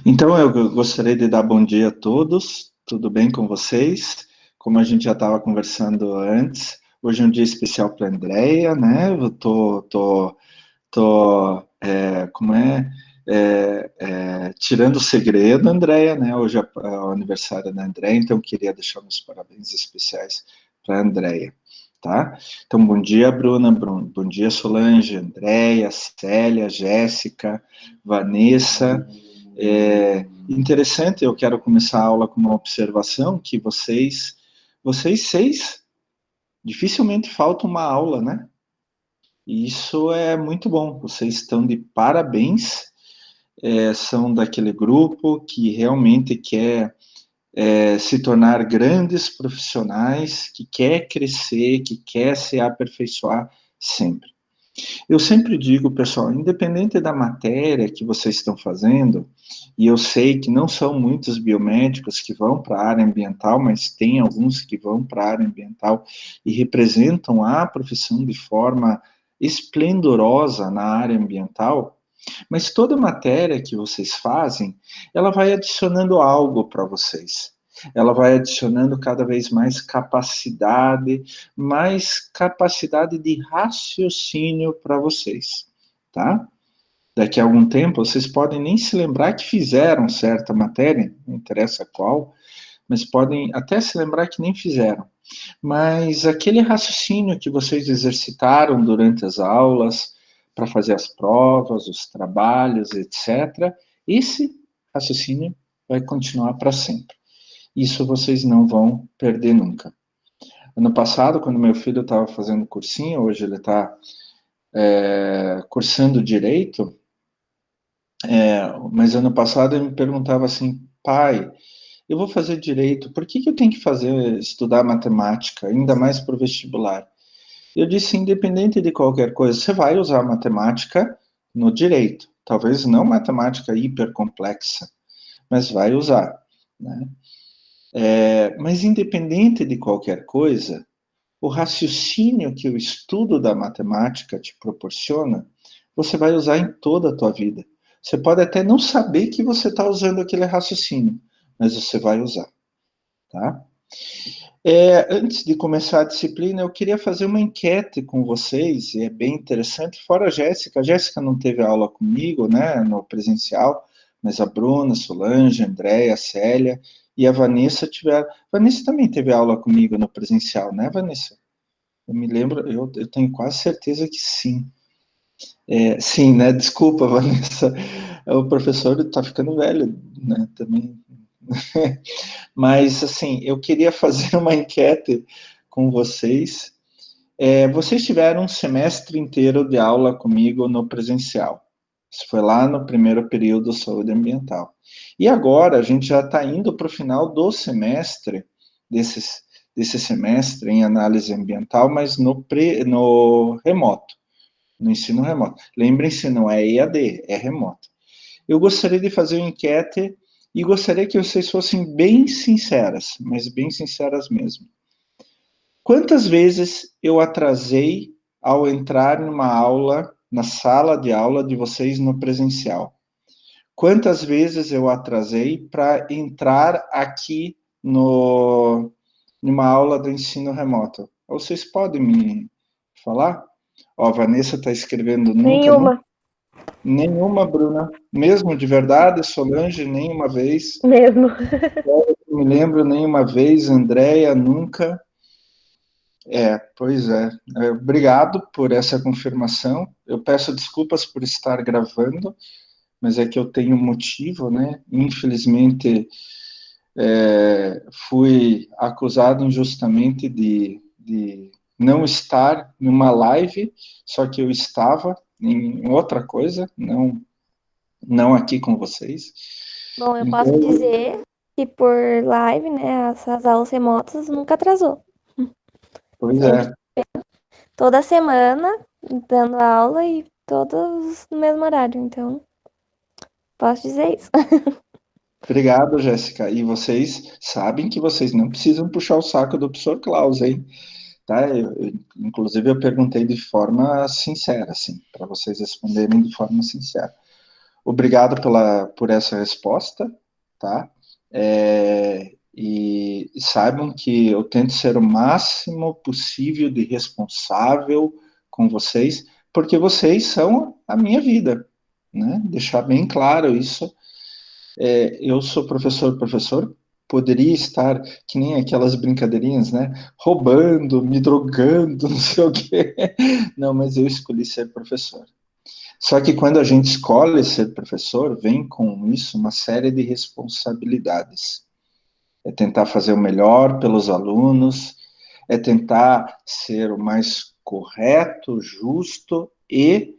Então, eu gostaria de dar bom dia a todos. Tudo bem com vocês? Como a gente já estava conversando antes, hoje é um dia especial para a Andrea, né? Eu como tirando o segredo, Andrea, né? Hoje é o aniversário da Andrea, então eu queria deixar meus parabéns especiais para a Andrea, tá? Então, bom dia, Bruna, bom dia, Solange, Andrea, Célia, Jéssica, Vanessa. Interessante, eu quero começar a aula com uma observação que vocês seis, dificilmente falta uma aula, né? E isso é muito bom, vocês estão de parabéns, são daquele grupo que realmente quer se tornar grandes profissionais, que quer crescer, que quer se aperfeiçoar sempre. Eu sempre digo, pessoal, independente da matéria que vocês estão fazendo, e eu sei que não são muitos biomédicos que vão para a área ambiental, mas tem alguns que vão para a área ambiental e representam a profissão de forma esplendorosa na área ambiental, mas toda matéria que vocês fazem, ela vai adicionando algo para vocês. Ela vai adicionando cada vez mais capacidade de raciocínio para vocês, tá? Daqui a algum tempo, vocês podem nem se lembrar que fizeram certa matéria, não interessa qual, mas podem até se lembrar que nem fizeram. Mas aquele raciocínio que vocês exercitaram durante as aulas, para fazer as provas, os trabalhos, etc., esse raciocínio vai continuar para sempre. Isso vocês não vão perder nunca. Ano passado, quando meu filho estava fazendo cursinho, hoje ele está cursando direito, mas ano passado ele me perguntava assim, pai, eu vou fazer direito, por que eu tenho que estudar matemática, ainda mais para o vestibular? Eu disse, independente de qualquer coisa, você vai usar matemática no direito, talvez não matemática hipercomplexa, mas vai usar, né? Mas independente de qualquer coisa, o raciocínio que o estudo da matemática te proporciona, você vai usar em toda a tua vida. Você pode até não saber que você está usando aquele raciocínio, mas você vai usar, tá? Antes de começar a disciplina, eu queria fazer uma enquete com vocês, e é bem interessante, fora a Jéssica não teve aula comigo, né, no presencial, mas a Bruna, Solange, a Andréia, a Célia e a Vanessa tiveram. Vanessa também teve aula comigo no presencial, né, Vanessa? Eu me lembro, eu tenho quase certeza que sim. Sim, né? Desculpa, Vanessa. O professor está ficando velho, né? Também. Mas, assim, eu queria fazer uma enquete com vocês. Vocês tiveram um semestre inteiro de aula comigo no presencial. Isso foi lá no primeiro período de saúde ambiental. E agora a gente já está indo para o final do semestre, desse semestre em análise ambiental, mas no remoto, no ensino remoto. Lembrem-se, não é EAD, é remoto. Eu gostaria de fazer uma enquete e gostaria que vocês fossem bem sinceras, mas bem sinceras mesmo. Quantas vezes eu atrasei ao entrar numa aula, na sala de aula de vocês no presencial? Quantas vezes eu atrasei para entrar aqui numa aula do ensino remoto? Vocês podem me falar? Ó, a Vanessa está escrevendo nunca, nunca. Nenhuma, Nenhuma, Bruna. Mesmo de verdade, Solange, nenhuma vez. mesmo. Não me lembro nenhuma vez, Andréia, nunca. Pois é. Obrigado por essa confirmação. Eu peço desculpas por estar gravando, mas é que eu tenho motivo, né? Infelizmente, fui acusado injustamente de não estar numa live, só que eu estava em outra coisa, não aqui com vocês. Bom, eu posso Então, dizer que por live, né, essas aulas remotas nunca atrasou. pois Sempre, é. toda semana, dando aula e todos no mesmo horário. Então, posso dizer isso. Obrigado, Jéssica. E vocês sabem que vocês não precisam puxar o saco do professor Klaus, hein? Tá? Inclusive, eu perguntei de forma sincera, assim, para vocês responderem de forma sincera. obrigado por essa resposta, tá? E saibam que eu tento ser o máximo possível de responsável com vocês, porque vocês são a minha vida, né? Deixar bem claro isso. Eu sou professor, poderia estar que nem aquelas brincadeirinhas, né? Roubando, me drogando, não sei o quê. Não, mas eu escolhi ser professor. Só que quando a gente escolhe ser professor, vem com isso uma série de responsabilidades. É tentar fazer o melhor pelos alunos, é tentar ser o mais correto, justo e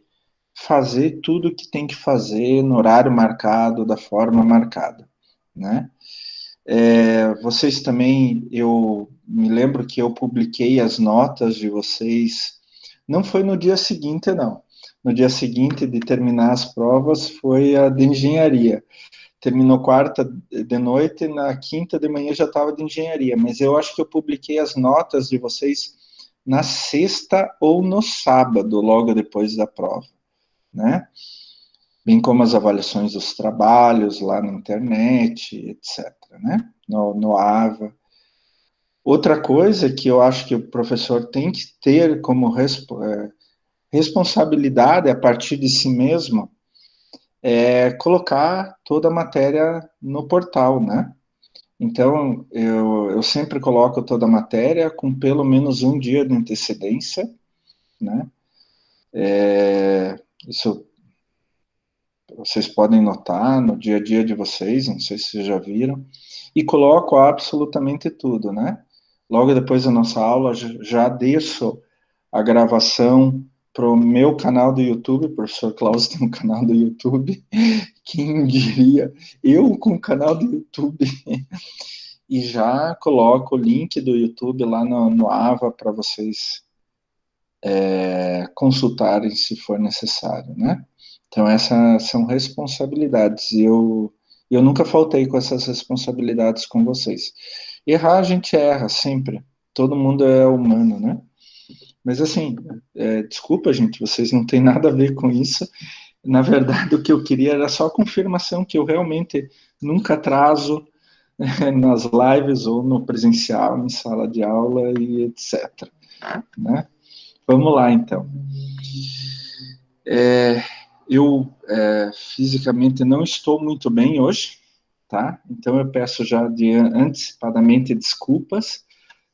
fazer tudo o que tem que fazer no horário marcado, da forma marcada, né? Vocês também, eu me lembro que eu publiquei as notas de vocês, não foi no dia seguinte, não. No dia seguinte de terminar as provas foi a de engenharia. Terminou quarta de noite, na quinta de manhã já estava de engenharia, mas eu acho que eu publiquei as notas de vocês na sexta ou no sábado, logo depois da prova, né? Bem como as avaliações dos trabalhos lá na internet, etc., né? No AVA. Outra coisa que eu acho que o professor tem que ter como responsabilidade a partir de si mesmo é colocar toda a matéria no portal, né? Então, eu sempre coloco toda a matéria com pelo menos um dia de antecedência, né? Isso vocês podem notar no dia a dia de vocês, não sei se vocês já viram, e coloco absolutamente tudo, né? Logo depois da nossa aula, já deixo a gravação para o meu canal do YouTube, o professor Klaus tem um canal do YouTube, quem diria, eu com o canal do YouTube, e já coloco o link do YouTube lá no AVA para vocês consultarem se for necessário, né? Então, essas são responsabilidades, e eu nunca faltei com essas responsabilidades com vocês. Errar, a gente erra, sempre. Todo mundo é humano, né? Mas, assim, desculpa, gente, vocês não têm nada a ver com isso. Na verdade, o que eu queria era só a confirmação que eu realmente nunca atraso nas lives ou no presencial, em sala de aula e etc., né? Vamos lá, então. Eu fisicamente não estou muito bem hoje, tá? Então eu peço já antecipadamente desculpas.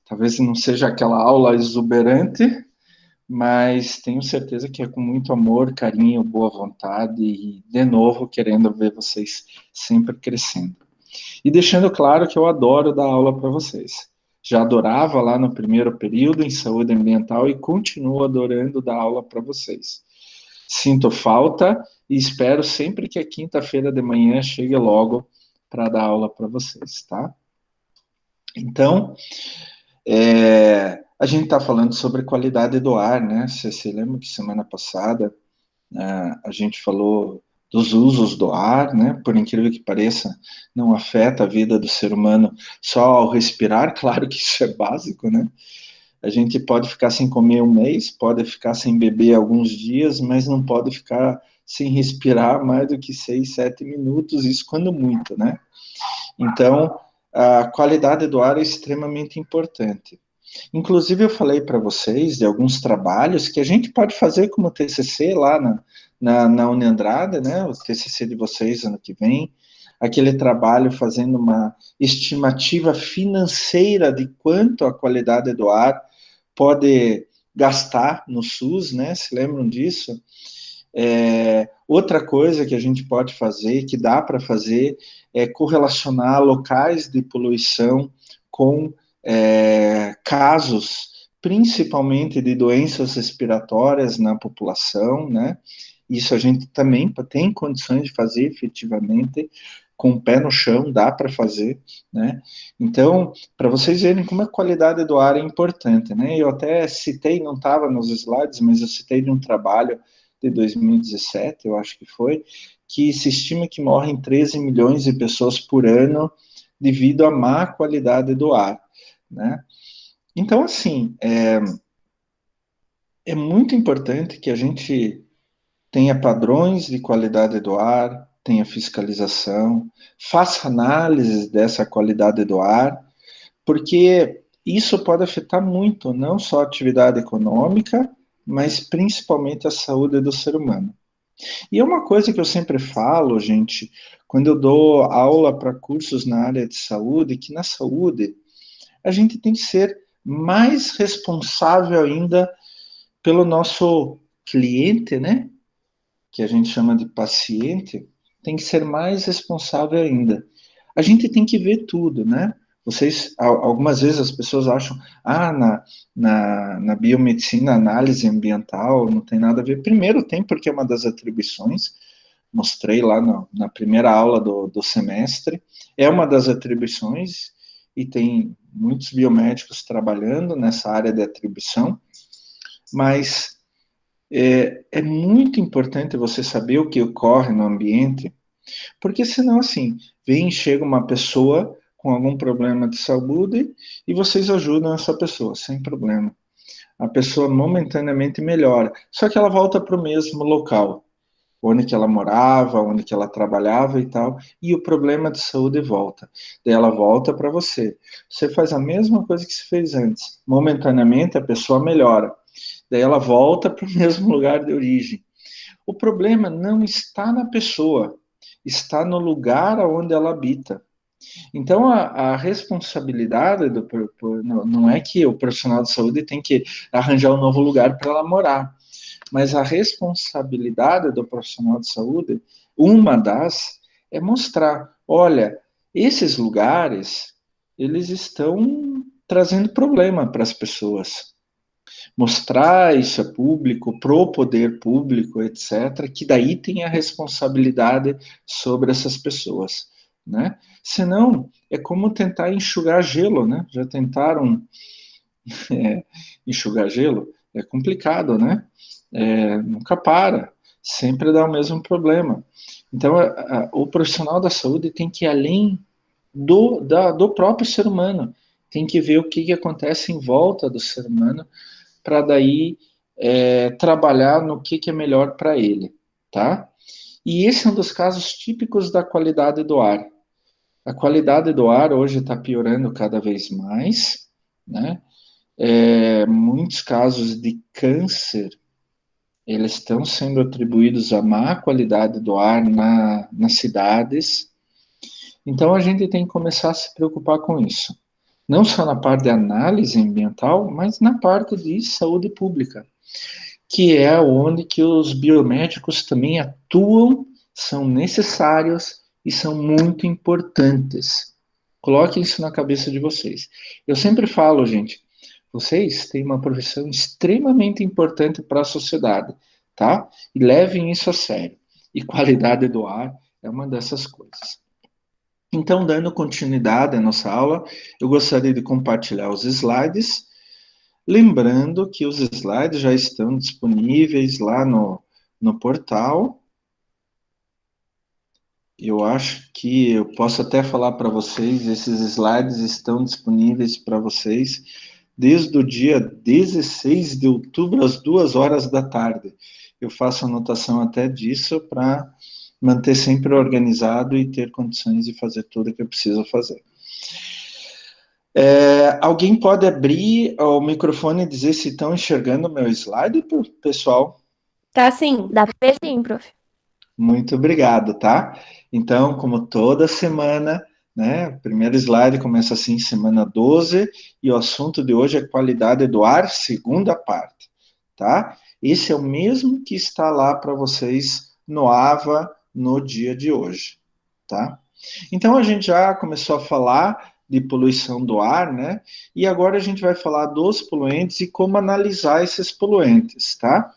Talvez não seja aquela aula exuberante, mas tenho certeza que é com muito amor, carinho, boa vontade e, de novo, querendo ver vocês sempre crescendo. E deixando claro que eu adoro dar aula para vocês. Já adorava lá no primeiro período em saúde ambiental e continuo adorando dar aula para vocês. Sinto falta e espero sempre que a quinta-feira de manhã chegue logo para dar aula para vocês, tá? Então, a gente está falando sobre qualidade do ar, né? Você se lembra que semana passada a gente falou dos usos do ar, né? Por incrível que pareça, não afeta a vida do ser humano só ao respirar, claro que isso é básico, né? A gente pode ficar sem comer um mês, pode ficar sem beber alguns dias, mas não pode ficar sem respirar mais do que 6, 7 minutos, isso quando muito, né? Então, a qualidade do ar é extremamente importante. Inclusive, eu falei para vocês de alguns trabalhos que a gente pode fazer como TCC lá na Uniandrada, né? O TCC de vocês ano que vem. Aquele trabalho fazendo uma estimativa financeira de quanto a qualidade do ar pode gastar no SUS, né? Se lembram disso? Outra coisa que a gente pode fazer, que dá para fazer, é correlacionar locais de poluição com casos, principalmente de doenças respiratórias na população, né? Isso a gente também tem condições de fazer efetivamente, com o pé no chão, dá para fazer, né? Então, para vocês verem como a qualidade do ar é importante, né? Eu até citei, não estava nos slides, mas eu citei de um trabalho de 2017, eu acho que foi, que se estima que morrem 13 milhões de pessoas por ano devido à má qualidade do ar, né? Então, assim, é muito importante que a gente tenha padrões de qualidade do ar, tenha fiscalização, faça análises dessa qualidade do ar, porque isso pode afetar muito, não só a atividade econômica, mas principalmente a saúde do ser humano. E é uma coisa que eu sempre falo, gente, quando eu dou aula para cursos na área de saúde, que na saúde a gente tem que ser mais responsável ainda pelo nosso cliente, né? Que a gente chama de paciente, tem que ser mais responsável ainda. A gente tem que ver tudo, né? Vocês, algumas vezes as pessoas acham, na biomedicina, análise ambiental não tem nada a ver. Primeiro tem, porque é uma das atribuições, mostrei lá na primeira aula do semestre, é uma das atribuições, e tem muitos biomédicos trabalhando nessa área de atribuição, mas é muito importante você saber o que ocorre no ambiente, porque senão, assim, chega uma pessoa com algum problema de saúde e vocês ajudam essa pessoa, sem problema. A pessoa momentaneamente melhora, só que ela volta para o mesmo local, onde que ela morava, onde que ela trabalhava e tal, e o problema de saúde volta. Daí ela volta para você. Você faz a mesma coisa que você fez antes. Momentaneamente a pessoa melhora. Daí ela volta para o mesmo lugar de origem. O problema não está na pessoa, está no lugar onde ela habita. Então, a responsabilidade não é que o profissional de saúde tem que arranjar um novo lugar para ela morar, mas a responsabilidade do profissional de saúde, uma das, é mostrar, olha, esses lugares, eles estão trazendo problema para as pessoas. Mostrar isso a público, pro poder público, etc., que daí tem a responsabilidade sobre essas pessoas, né? Senão, é como tentar enxugar gelo, né? Já tentaram enxugar gelo? É complicado, né? Nunca para, sempre dá o mesmo problema. Então, o profissional da saúde tem que ir além do próprio ser humano, tem que ver o que acontece em volta do ser humano para daí trabalhar no que é melhor para ele, tá? E esse é um dos casos típicos da qualidade do ar. A qualidade do ar hoje está piorando cada vez mais, né? Muitos casos de câncer, eles estão sendo atribuídos à má qualidade do ar nas cidades. Então a gente tem que começar a se preocupar com isso. Não só na parte de análise ambiental, mas na parte de saúde pública, que é onde que os biomédicos também atuam, são necessários e são muito importantes. Coloquem isso na cabeça de vocês. Eu sempre falo, gente, vocês têm uma profissão extremamente importante para a sociedade, tá? E levem isso a sério. E qualidade do ar é uma dessas coisas. Então, dando continuidade à nossa aula, eu gostaria de compartilhar os slides. Lembrando que os slides já estão disponíveis lá no portal. Eu acho que eu posso até falar para vocês, esses slides estão disponíveis para vocês desde o dia 16 de outubro, às 2 horas da tarde. Eu faço anotação até disso para manter sempre organizado e ter condições de fazer tudo que eu preciso fazer. Alguém pode abrir o microfone e dizer se estão enxergando o meu slide, pessoal? Tá sim, dá pra ver sim, prof. Muito obrigado, tá? Então, como toda semana, né? O primeiro slide começa assim, semana 12, e o assunto de hoje é qualidade do ar, segunda parte, tá? Esse é o mesmo que está lá para vocês no AVA no dia de hoje, tá? Então, a gente já começou a falar de poluição do ar, né? E agora a gente vai falar dos poluentes e como analisar esses poluentes, tá?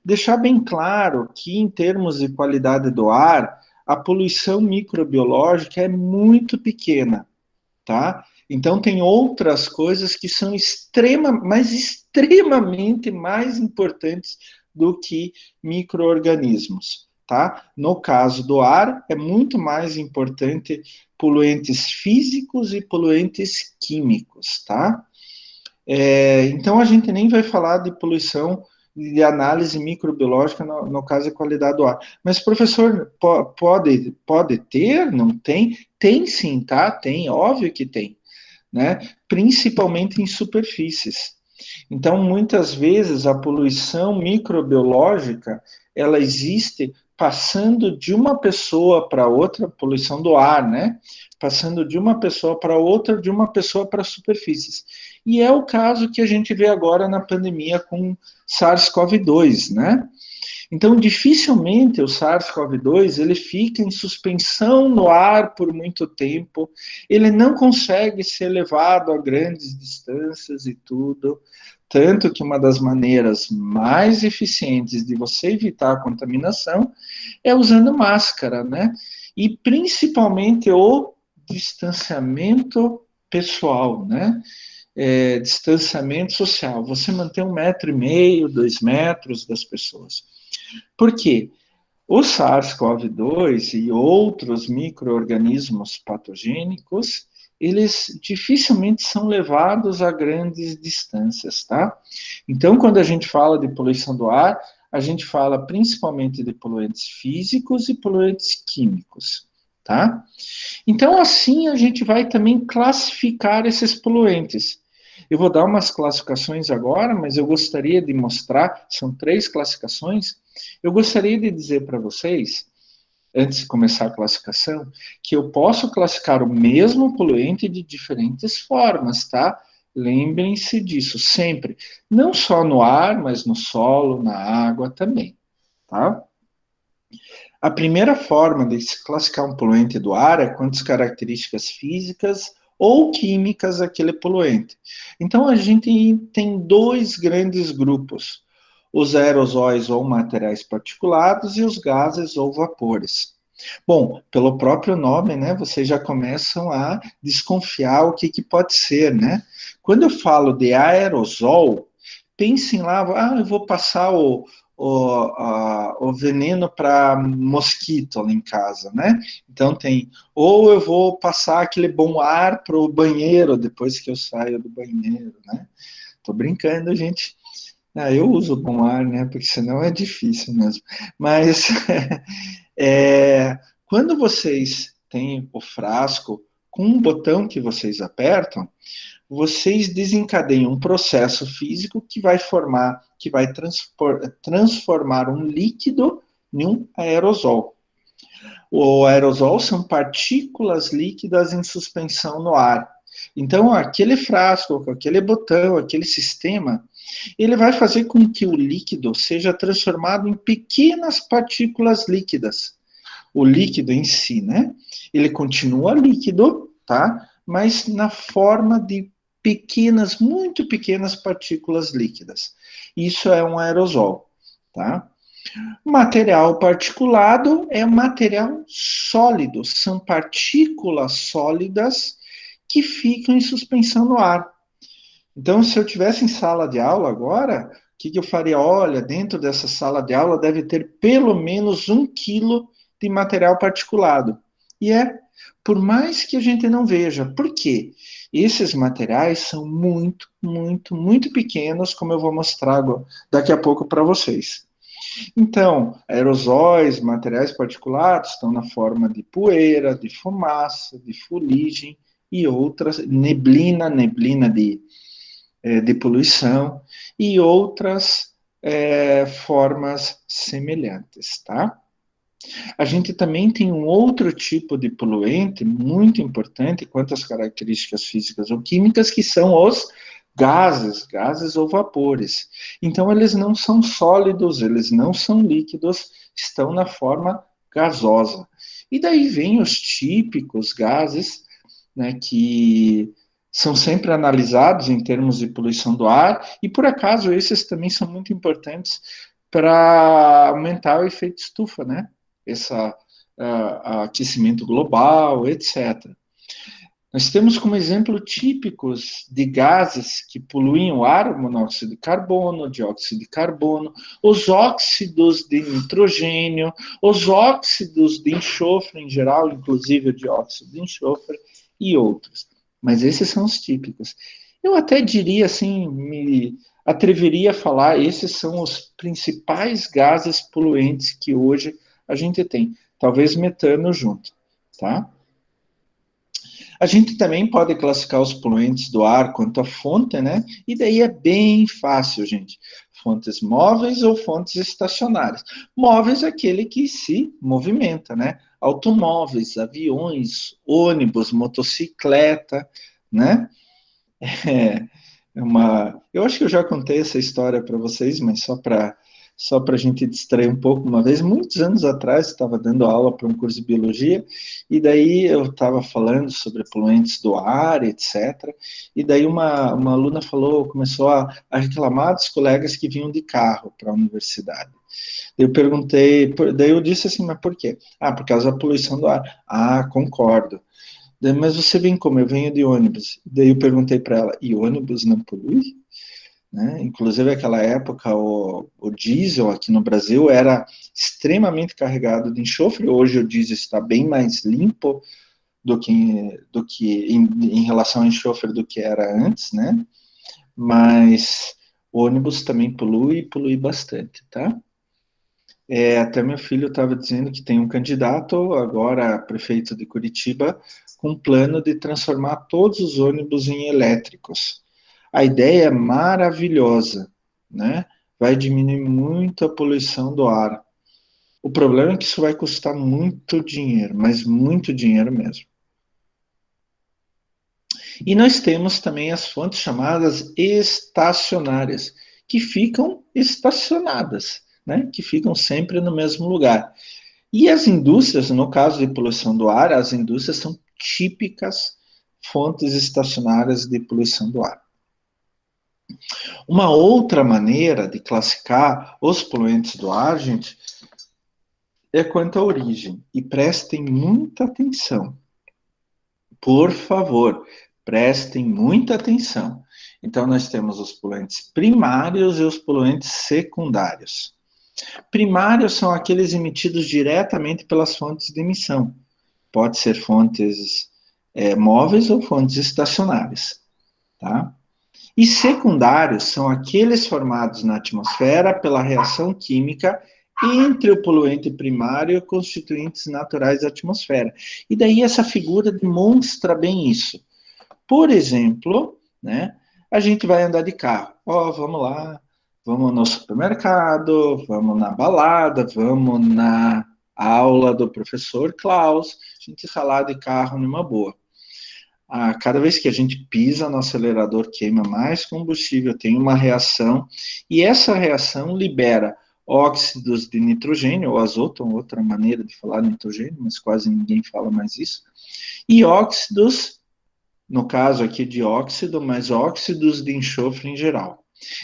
Deixar bem claro que, em termos de qualidade do ar, a poluição microbiológica é muito pequena, tá? Então, tem outras coisas que são extremamente mais importantes do que micro-organismos, tá? No caso do ar, é muito mais importante poluentes físicos e poluentes químicos, tá? Então, a gente nem vai falar de poluição de análise microbiológica, no caso, a qualidade do ar. Mas, professor, pode ter? Não tem? Tem sim, tá? Tem, óbvio que tem, né? Principalmente em superfícies. Então, muitas vezes, a poluição microbiológica, ela existe passando de uma pessoa para outra, poluição do ar, né? Passando de uma pessoa para outra, de uma pessoa para superfícies. E é o caso que a gente vê agora na pandemia com SARS-CoV-2, né? Então, dificilmente o SARS-CoV-2 ele fica em suspensão no ar por muito tempo, ele não consegue ser levado a grandes distâncias e tudo, tanto que uma das maneiras mais eficientes de você evitar a contaminação é usando máscara, né? E principalmente o distanciamento pessoal, né? Distanciamento social, você manter 1,5 m, 2 metros das pessoas. Por quê? O SARS-CoV-2 e outros micro-organismos patogênicos, eles dificilmente são levados a grandes distâncias, tá? Então, quando a gente fala de poluição do ar, a gente fala principalmente de poluentes físicos e poluentes químicos, tá? Então, assim, a gente vai também classificar esses poluentes. Eu vou dar umas classificações agora, mas eu gostaria de mostrar, são 3 classificações. Eu gostaria de dizer para vocês, antes de começar a classificação, que eu posso classificar o mesmo poluente de diferentes formas, tá? Lembrem-se disso sempre. Não só no ar, mas no solo, na água também, tá? A primeira forma de se classificar um poluente do ar é quantas características físicas ou químicas aquele poluente. Então, a gente tem 2 grandes grupos: os aerosóis ou materiais particulados e os gases ou vapores. Bom, pelo próprio nome, né, vocês já começam a desconfiar o que pode ser, né? Quando eu falo de aerosol, pensem lá, eu vou passar o veneno para mosquito lá em casa, né? Então tem, ou eu vou passar aquele bom ar para o banheiro depois que eu saio do banheiro, né? Tô brincando, gente. Eu uso bom ar, né? Porque senão é difícil mesmo. Mas quando vocês têm o frasco com um botão que vocês apertam, vocês desencadeiam um processo físico que vai transformar um líquido em um aerosol. O aerosol são partículas líquidas em suspensão no ar. Então, aquele frasco, aquele botão, aquele sistema, ele vai fazer com que o líquido seja transformado em pequenas partículas líquidas. O líquido em si, né? Ele continua líquido, tá? Mas na forma de pequenas, muito pequenas partículas líquidas. Isso é um aerosol, tá? Material particulado é material sólido, são partículas sólidas que ficam em suspensão no ar. Então, se eu tivesse em sala de aula agora, o que eu faria? Olha, dentro dessa sala de aula deve ter pelo menos 1 quilo de material particulado. E por mais que a gente não veja. Por quê? Esses materiais são muito, muito, muito pequenos, como eu vou mostrar daqui a pouco para vocês. Então, aerosóis, materiais particulados estão na forma de poeira, de fumaça, de fuligem e outras, neblina de poluição e outras formas semelhantes, tá? A gente também tem um outro tipo de poluente muito importante quanto às características físicas ou químicas, que são os gases ou vapores. Então, eles não são sólidos, eles não são líquidos, estão na forma gasosa. E daí vem os típicos gases, né, que são sempre analisados em termos de poluição do ar, e por acaso esses também são muito importantes para aumentar o efeito estufa, né? Esse aquecimento global, etc. Nós temos como exemplo típicos de gases que poluem o ar: o monóxido de carbono, o dióxido de carbono, os óxidos de nitrogênio, os óxidos de enxofre em geral, inclusive o dióxido de enxofre e outros. Mas esses são os típicos. Eu até diria assim, atreveria a falar, esses são os principais gases poluentes que hoje a gente tem. Talvez metano junto, tá? A gente também pode classificar os poluentes do ar quanto à fonte, né? E daí é bem fácil, gente. Fontes móveis ou fontes estacionárias. Móveis é aquele que se movimenta, né? Automóveis, aviões, ônibus, motocicleta, né? Eu acho que eu já contei essa história para vocês, mas só para a gente distrair um pouco. Uma vez, muitos anos atrás, estava dando aula para um curso de biologia, e daí eu estava falando sobre poluentes do ar, etc. E daí uma aluna começou a reclamar dos colegas que vinham de carro para a universidade. Eu perguntei, daí eu disse assim, mas por quê? Ah, por causa da poluição do ar. Ah, concordo. Mas você vem como? Eu venho de ônibus. Daí eu perguntei para ela, e ônibus não polui? Né? Inclusive, naquela época, o diesel aqui no Brasil era extremamente carregado de enxofre. Hoje o diesel está bem mais limpo do que em relação ao enxofre do que era antes, né? Mas o ônibus também polui bastante, tá? Até meu filho estava dizendo que tem um candidato, agora prefeito de Curitiba, com um plano de transformar todos os ônibus em elétricos. A ideia é maravilhosa, né? Vai diminuir muito a poluição do ar. O problema é que isso vai custar muito dinheiro, mas muito dinheiro mesmo. E nós temos também as fontes chamadas estacionárias, que ficam estacionadas, né? Que ficam sempre no mesmo lugar. E as indústrias, no caso de poluição do ar, as indústrias são típicas fontes estacionárias de poluição do ar. Uma outra maneira de classificar os poluentes do ar, gente, é quanto à origem. E prestem muita atenção. Por favor, prestem muita atenção. Então, nós temos os poluentes primários e os poluentes secundários. Primários são aqueles emitidos diretamente pelas fontes de emissão. Pode ser fontes móveis ou fontes estacionárias. Tá? E secundários são aqueles formados na atmosfera pela reação química entre o poluente primário e constituintes naturais da atmosfera. E daí essa figura demonstra bem isso. Por exemplo, né, a gente vai andar de carro. Vamos lá, vamos no supermercado, vamos na balada, vamos na aula do professor Klaus, a gente falar de carro numa boa. Cada vez que a gente pisa no acelerador, queima mais combustível, tem uma reação, e essa reação libera óxidos de nitrogênio, ou azoto, outra maneira de falar nitrogênio, mas quase ninguém fala mais isso, e óxidos, no caso aqui dióxido, mas óxidos de enxofre em geral.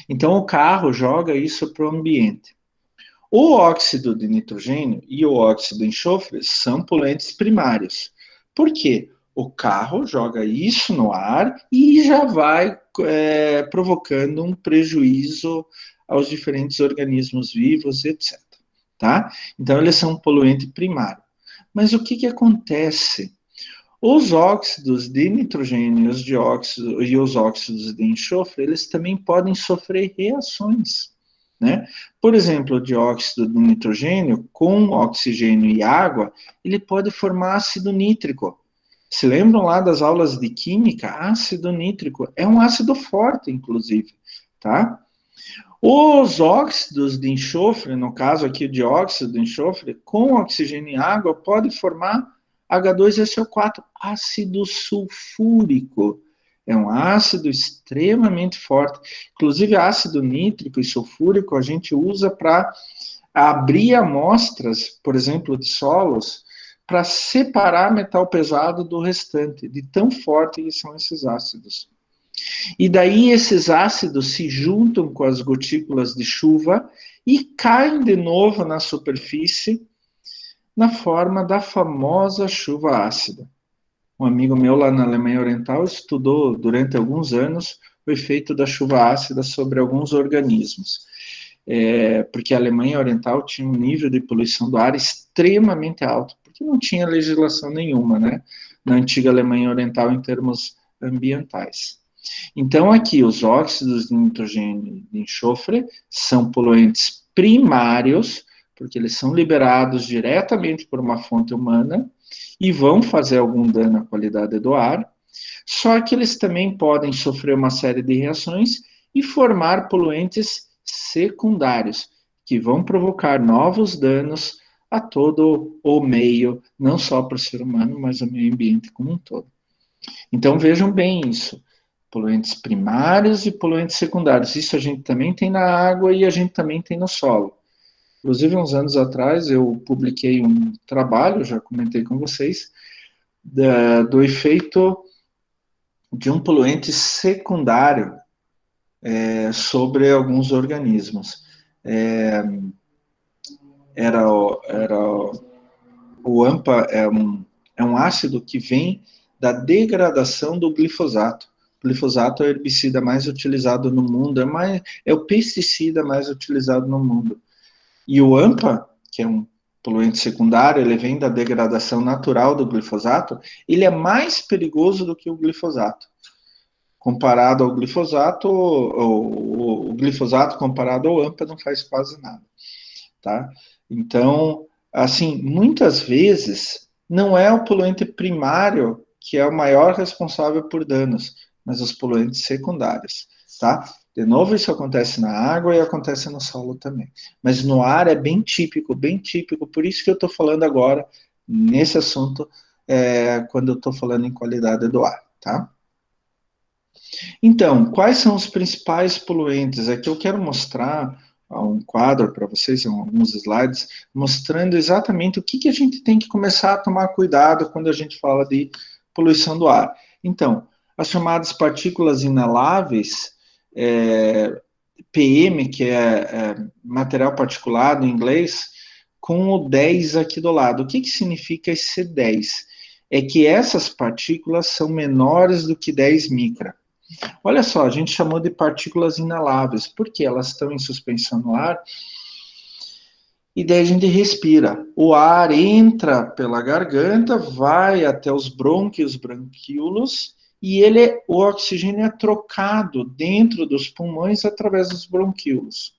Então o carro joga isso para o ambiente. O óxido de nitrogênio e o óxido de enxofre são poluentes primários. Por quê? O carro joga isso no ar e já vai provocando um prejuízo aos diferentes organismos vivos, etc. Tá? Então, eles são um poluente primário. Mas o que acontece? Os óxidos de nitrogênio e os óxidos de enxofre, eles também podem sofrer reações. Né? Por exemplo, o dióxido de nitrogênio com oxigênio e água, ele pode formar ácido nítrico. Se lembram lá das aulas de química? Ácido nítrico é um ácido forte, inclusive, tá? Os óxidos de enxofre, no caso aqui o dióxido de enxofre, com oxigênio e água, pode formar H2SO4, ácido sulfúrico. É um ácido extremamente forte. Inclusive, ácido nítrico e sulfúrico a gente usa para abrir amostras, por exemplo, de solos, para separar metal pesado do restante, de tão forte que são esses ácidos. E daí esses ácidos se juntam com as gotículas de chuva e caem de novo na superfície na forma da famosa chuva ácida. Um amigo meu lá na Alemanha Oriental estudou durante alguns anos o efeito da chuva ácida sobre alguns organismos. Porque a Alemanha Oriental tinha um nível de poluição do ar extremamente alto, porque não tinha legislação nenhuma, né, na antiga Alemanha Oriental em termos ambientais. Então, aqui, os óxidos de nitrogênio e de enxofre são poluentes primários, porque eles são liberados diretamente por uma fonte humana e vão fazer algum dano à qualidade do ar, só que eles também podem sofrer uma série de reações e formar poluentes secundários, que vão provocar novos danos a todo o meio, não só para o ser humano, mas ao meio ambiente como um todo. Então vejam bem isso, poluentes primários e poluentes secundários. Isso a gente também tem na água e a gente também tem no solo. Inclusive, uns anos atrás, eu publiquei um trabalho, já comentei com vocês, do efeito de um poluente secundário sobre alguns organismos. O AMPA é um ácido que vem da degradação do glifosato. O glifosato é o herbicida mais utilizado no mundo, é o pesticida mais utilizado no mundo. E o AMPA, que é um poluente secundário, ele vem da degradação natural do glifosato, ele é mais perigoso do que o glifosato. Comparado ao glifosato, o glifosato comparado ao AMPA não faz quase nada, tá? Então, assim, muitas vezes não é o poluente primário que é o maior responsável por danos, mas os poluentes secundários, tá? De novo, isso acontece na água e acontece no solo também. Mas no ar é bem típico, por isso que eu estou falando agora nesse assunto, quando eu estou falando em qualidade do ar, tá? Então, quais são os principais poluentes? Aqui eu quero mostrar um quadro para vocês, alguns slides, mostrando exatamente o que a gente tem que começar a tomar cuidado quando a gente fala de poluição do ar. Então, as chamadas partículas inaláveis, PM, que é material particulado em inglês, com o 10 aqui do lado. O que significa esse 10? É que essas partículas são menores do que 10 micra. Olha só, a gente chamou de partículas inaláveis, porque elas estão em suspensão no ar, e daí a gente respira. O ar entra pela garganta, vai até os brônquios, branquíolos, e o oxigênio é trocado dentro dos pulmões através dos bronquíolos.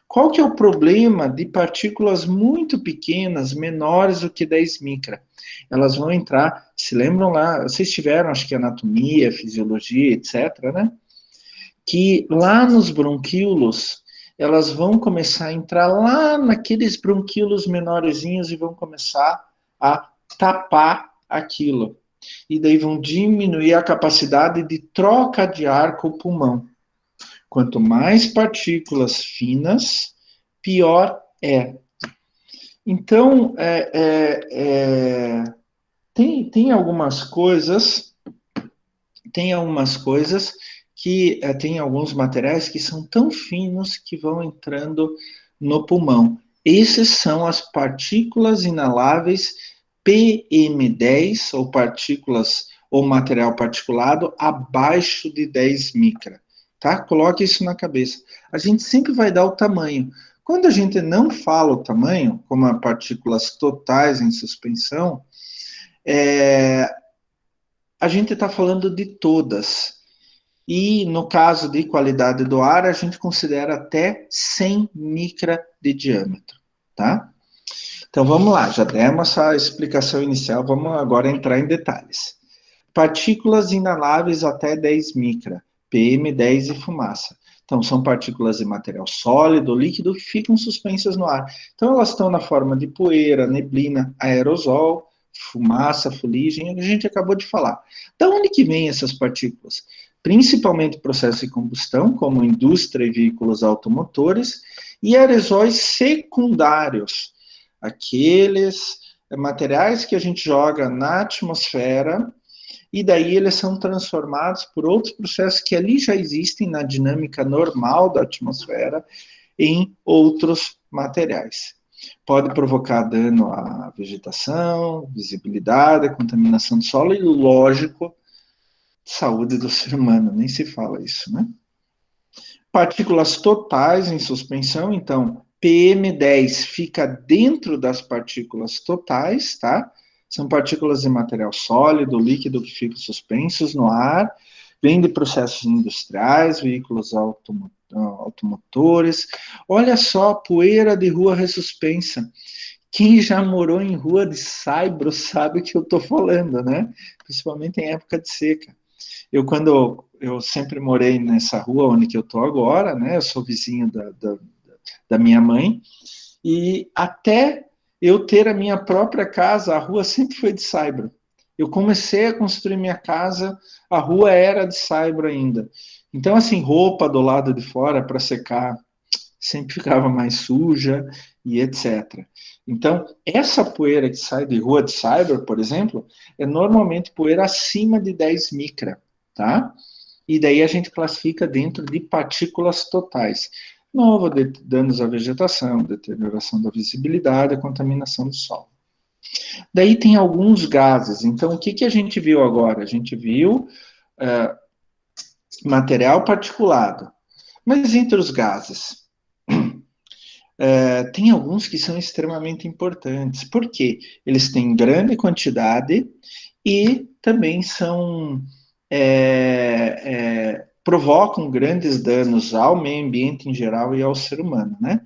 Qual que é o problema de partículas muito pequenas, menores do que 10 micra? Elas vão entrar, se lembram lá, vocês tiveram, acho que anatomia, fisiologia, etc., né? Que lá nos bronquíolos, elas vão começar a entrar lá naqueles bronquíolos menorzinhos e vão começar a tapar aquilo. E daí vão diminuir a capacidade de troca de ar com o pulmão. Quanto mais partículas finas, pior é. Então, tem algumas coisas que tem alguns materiais que são tão finos que vão entrando no pulmão. Esses são as partículas inaláveis PM10, ou partículas ou material particulado abaixo de 10 micra. Tá? Coloque isso na cabeça. A gente sempre vai dar o tamanho. Quando a gente não fala o tamanho, como as partículas totais em suspensão, a gente está falando de todas. E no caso de qualidade do ar, a gente considera até 100 micra de diâmetro, tá? Então vamos lá, já demos essa explicação inicial, vamos agora entrar em detalhes. Partículas inaláveis até 10 micra, PM10 e fumaça. Então, são partículas de material sólido, líquido, que ficam suspensas no ar. Então, elas estão na forma de poeira, neblina, aerosol, fumaça, fuligem, a gente acabou de falar. Da onde que vêm essas partículas? Principalmente processos de combustão, como indústria e veículos automotores, e aerosóis secundários, aqueles materiais que a gente joga na atmosfera, e daí eles são transformados por outros processos que ali já existem na dinâmica normal da atmosfera em outros materiais. Pode provocar dano à vegetação, visibilidade, contaminação do solo e, lógico, saúde do ser humano, nem se fala isso, né? Partículas totais em suspensão, então, PM10 fica dentro das partículas totais, tá? São partículas de material sólido, líquido que ficam suspensos no ar, vem de processos industriais, veículos automotores. Olha só, poeira de rua ressuspensa. Quem já morou em rua de saibro sabe o que eu estou falando, né? Principalmente em época de seca. Eu sempre morei nessa rua onde eu estou agora, né? Eu sou vizinho da minha mãe, e até eu ter a minha própria casa, a rua sempre foi de saibro. Eu comecei a construir minha casa, a rua era de saibro ainda. Então, assim, roupa do lado de fora para secar sempre ficava mais suja e etc. Então, essa poeira que sai de rua de saibro, por exemplo, é normalmente poeira acima de 10 micra, tá? E daí a gente classifica dentro de partículas totais. Novo, danos à vegetação, deterioração da visibilidade, contaminação do solo. Daí tem alguns gases. Então, o que a gente viu agora? A gente viu material particulado. Mas entre os gases, tem alguns que são extremamente importantes. Por quê? Eles têm grande quantidade e também são provocam grandes danos ao meio ambiente em geral e ao ser humano, né?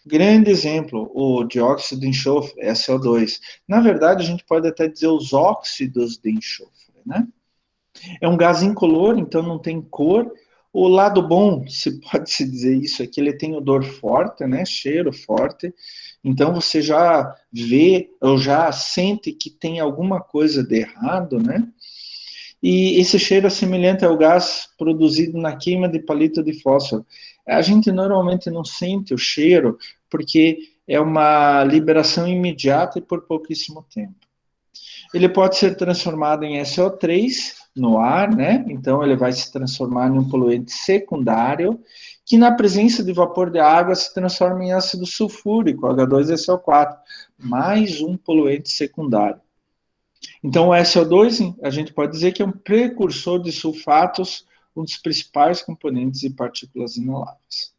Grande exemplo, o dióxido de enxofre, SO2. Na verdade, a gente pode até dizer os óxidos de enxofre, né? É um gás incolor, então não tem cor. O lado bom, se pode se dizer isso, é que ele tem odor forte, né? Cheiro forte. Então você já vê ou já sente que tem alguma coisa de errado, né? E esse cheiro é semelhante ao gás produzido na queima de palito de fósforo. A gente normalmente não sente o cheiro porque é uma liberação imediata e por pouquíssimo tempo. Ele pode ser transformado em SO3 no ar, né? Então ele vai se transformar em um poluente secundário, que na presença de vapor de água se transforma em ácido sulfúrico, H2SO4, mais um poluente secundário. Então, o SO2, a gente pode dizer que é um precursor de sulfatos, um dos principais componentes de partículas inaláveis.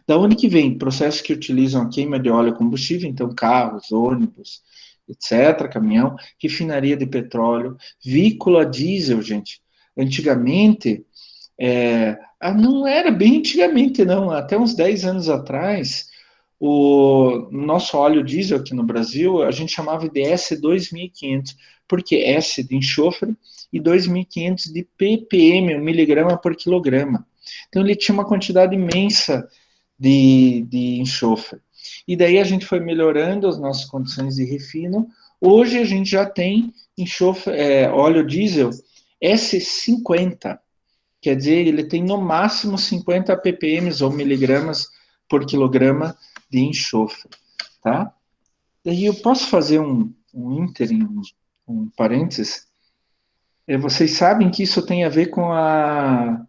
Da onde que vem? Processos que utilizam a queima de óleo e combustível, então carros, ônibus, etc., caminhão, refinaria de petróleo, veículo a diesel, gente. Antigamente, não era bem antigamente, não, até uns 10 anos atrás, o nosso óleo diesel aqui no Brasil, a gente chamava de S2500, porque S de enxofre e 2.500 de ppm, miligrama por quilograma. Então ele tinha uma quantidade imensa de enxofre. E daí a gente foi melhorando as nossas condições de refino. Hoje a gente já tem enxofre, óleo diesel S50, quer dizer, ele tem no máximo 50 ppm ou miligramas por quilograma de enxofre, tá? Daí eu posso fazer um ínterim, um parênteses. Vocês sabem que isso tem a ver com a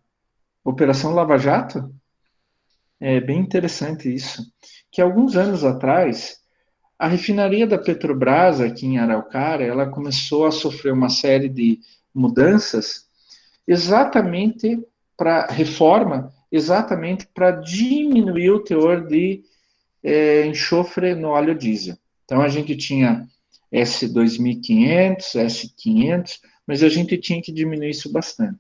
Operação Lava Jato? É bem interessante isso. Que alguns anos atrás, a refinaria da Petrobras aqui em Araucária, ela começou a sofrer uma série de mudanças exatamente para reforma, exatamente para diminuir o teor de enxofre no óleo diesel. Então a gente tinha S2500, S500, mas a gente tinha que diminuir isso bastante.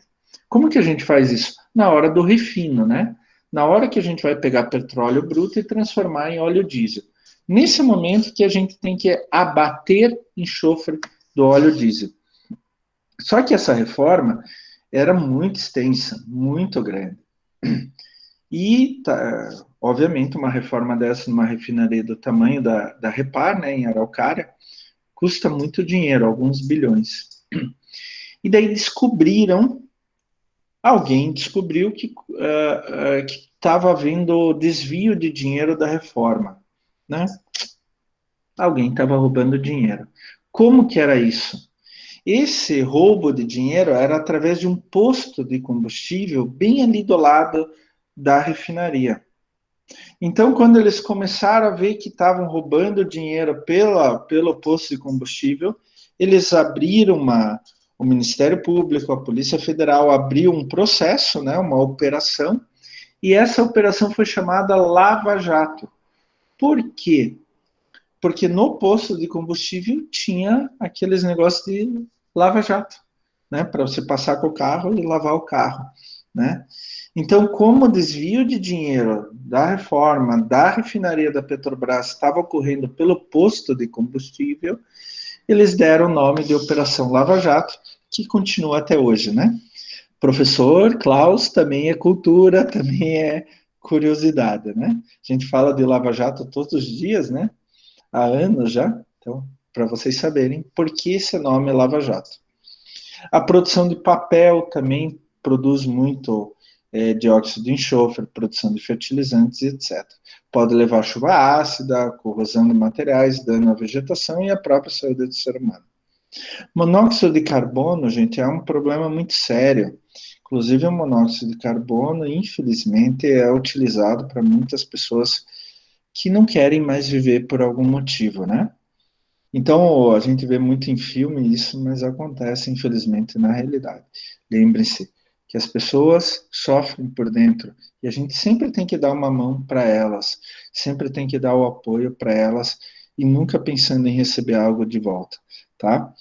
Como que a gente faz isso? Na hora do refino, né? Na hora que a gente vai pegar petróleo bruto e transformar em óleo diesel. Nesse momento que a gente tem que abater enxofre do óleo diesel. Só que essa reforma era muito extensa, muito grande. E, obviamente, uma reforma dessa numa refinaria do tamanho da Repar, né, em Araucária, custa muito dinheiro, alguns bilhões. E daí alguém descobriu que estava havendo desvio de dinheiro da reforma, né? Alguém estava roubando dinheiro. Como que era isso? Esse roubo de dinheiro era através de um posto de combustível bem ali do lado da refinaria. Então, quando eles começaram a ver que estavam roubando dinheiro pelo posto de combustível, eles abriram o Ministério Público, a Polícia Federal abriu um processo, né, uma operação, e essa operação foi chamada Lava Jato. Por quê? Porque no posto de combustível tinha aqueles negócios de Lava Jato. né, para você passar com o carro e lavar o carro, né? Então, como o desvio de dinheiro da reforma da refinaria da Petrobras estava ocorrendo pelo posto de combustível, eles deram o nome de Operação Lava Jato, que continua até hoje, né? Professor Klaus também é cultura, também é curiosidade, né? A gente fala de Lava Jato todos os dias, né? Há anos já. Então, para vocês saberem por que esse nome é Lava Jato. A produção de papel também produz muito dióxido de enxofre, produção de fertilizantes, etc. Pode levar a chuva ácida, corrosão de materiais, dano à vegetação e à própria saúde do ser humano. Monóxido de carbono, gente, é um problema muito sério. Inclusive, o monóxido de carbono, infelizmente, é utilizado para muitas pessoas que não querem mais viver por algum motivo, né? Então, a gente vê muito em filme isso, mas acontece, infelizmente, na realidade. Lembre-se que as pessoas sofrem por dentro e a gente sempre tem que dar uma mão para elas, sempre tem que dar o apoio para elas e nunca pensando em receber algo de volta, tá?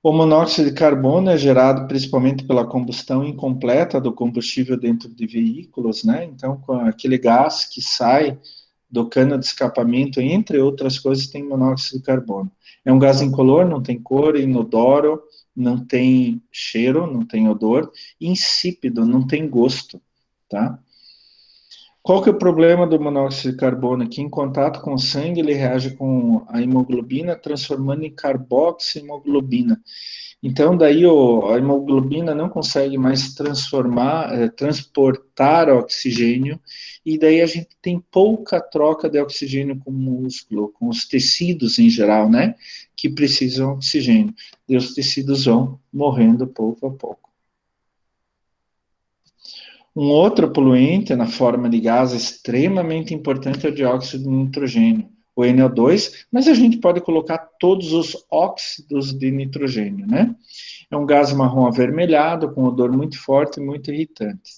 O monóxido de carbono é gerado principalmente pela combustão incompleta do combustível dentro de veículos, né? Então, com aquele gás que sai do cano de escapamento, entre outras coisas, tem monóxido de carbono. É um gás incolor, não tem cor, inodoro, não tem cheiro, não tem odor, insípido, não tem gosto, tá? Qual que é o problema do monóxido de carbono? Que em contato com o sangue ele reage com a hemoglobina, transformando em carboxihemoglobina. Então, daí a hemoglobina não consegue mais transportar oxigênio, e daí a gente tem pouca troca de oxigênio com o músculo, com os tecidos em geral, né? Que precisam de oxigênio. E os tecidos vão morrendo pouco a pouco. Um outro poluente na forma de gás extremamente importante é o dióxido de nitrogênio, o NO2, mas a gente pode colocar todos os óxidos de nitrogênio, né? É um gás marrom avermelhado, com odor muito forte e muito irritante.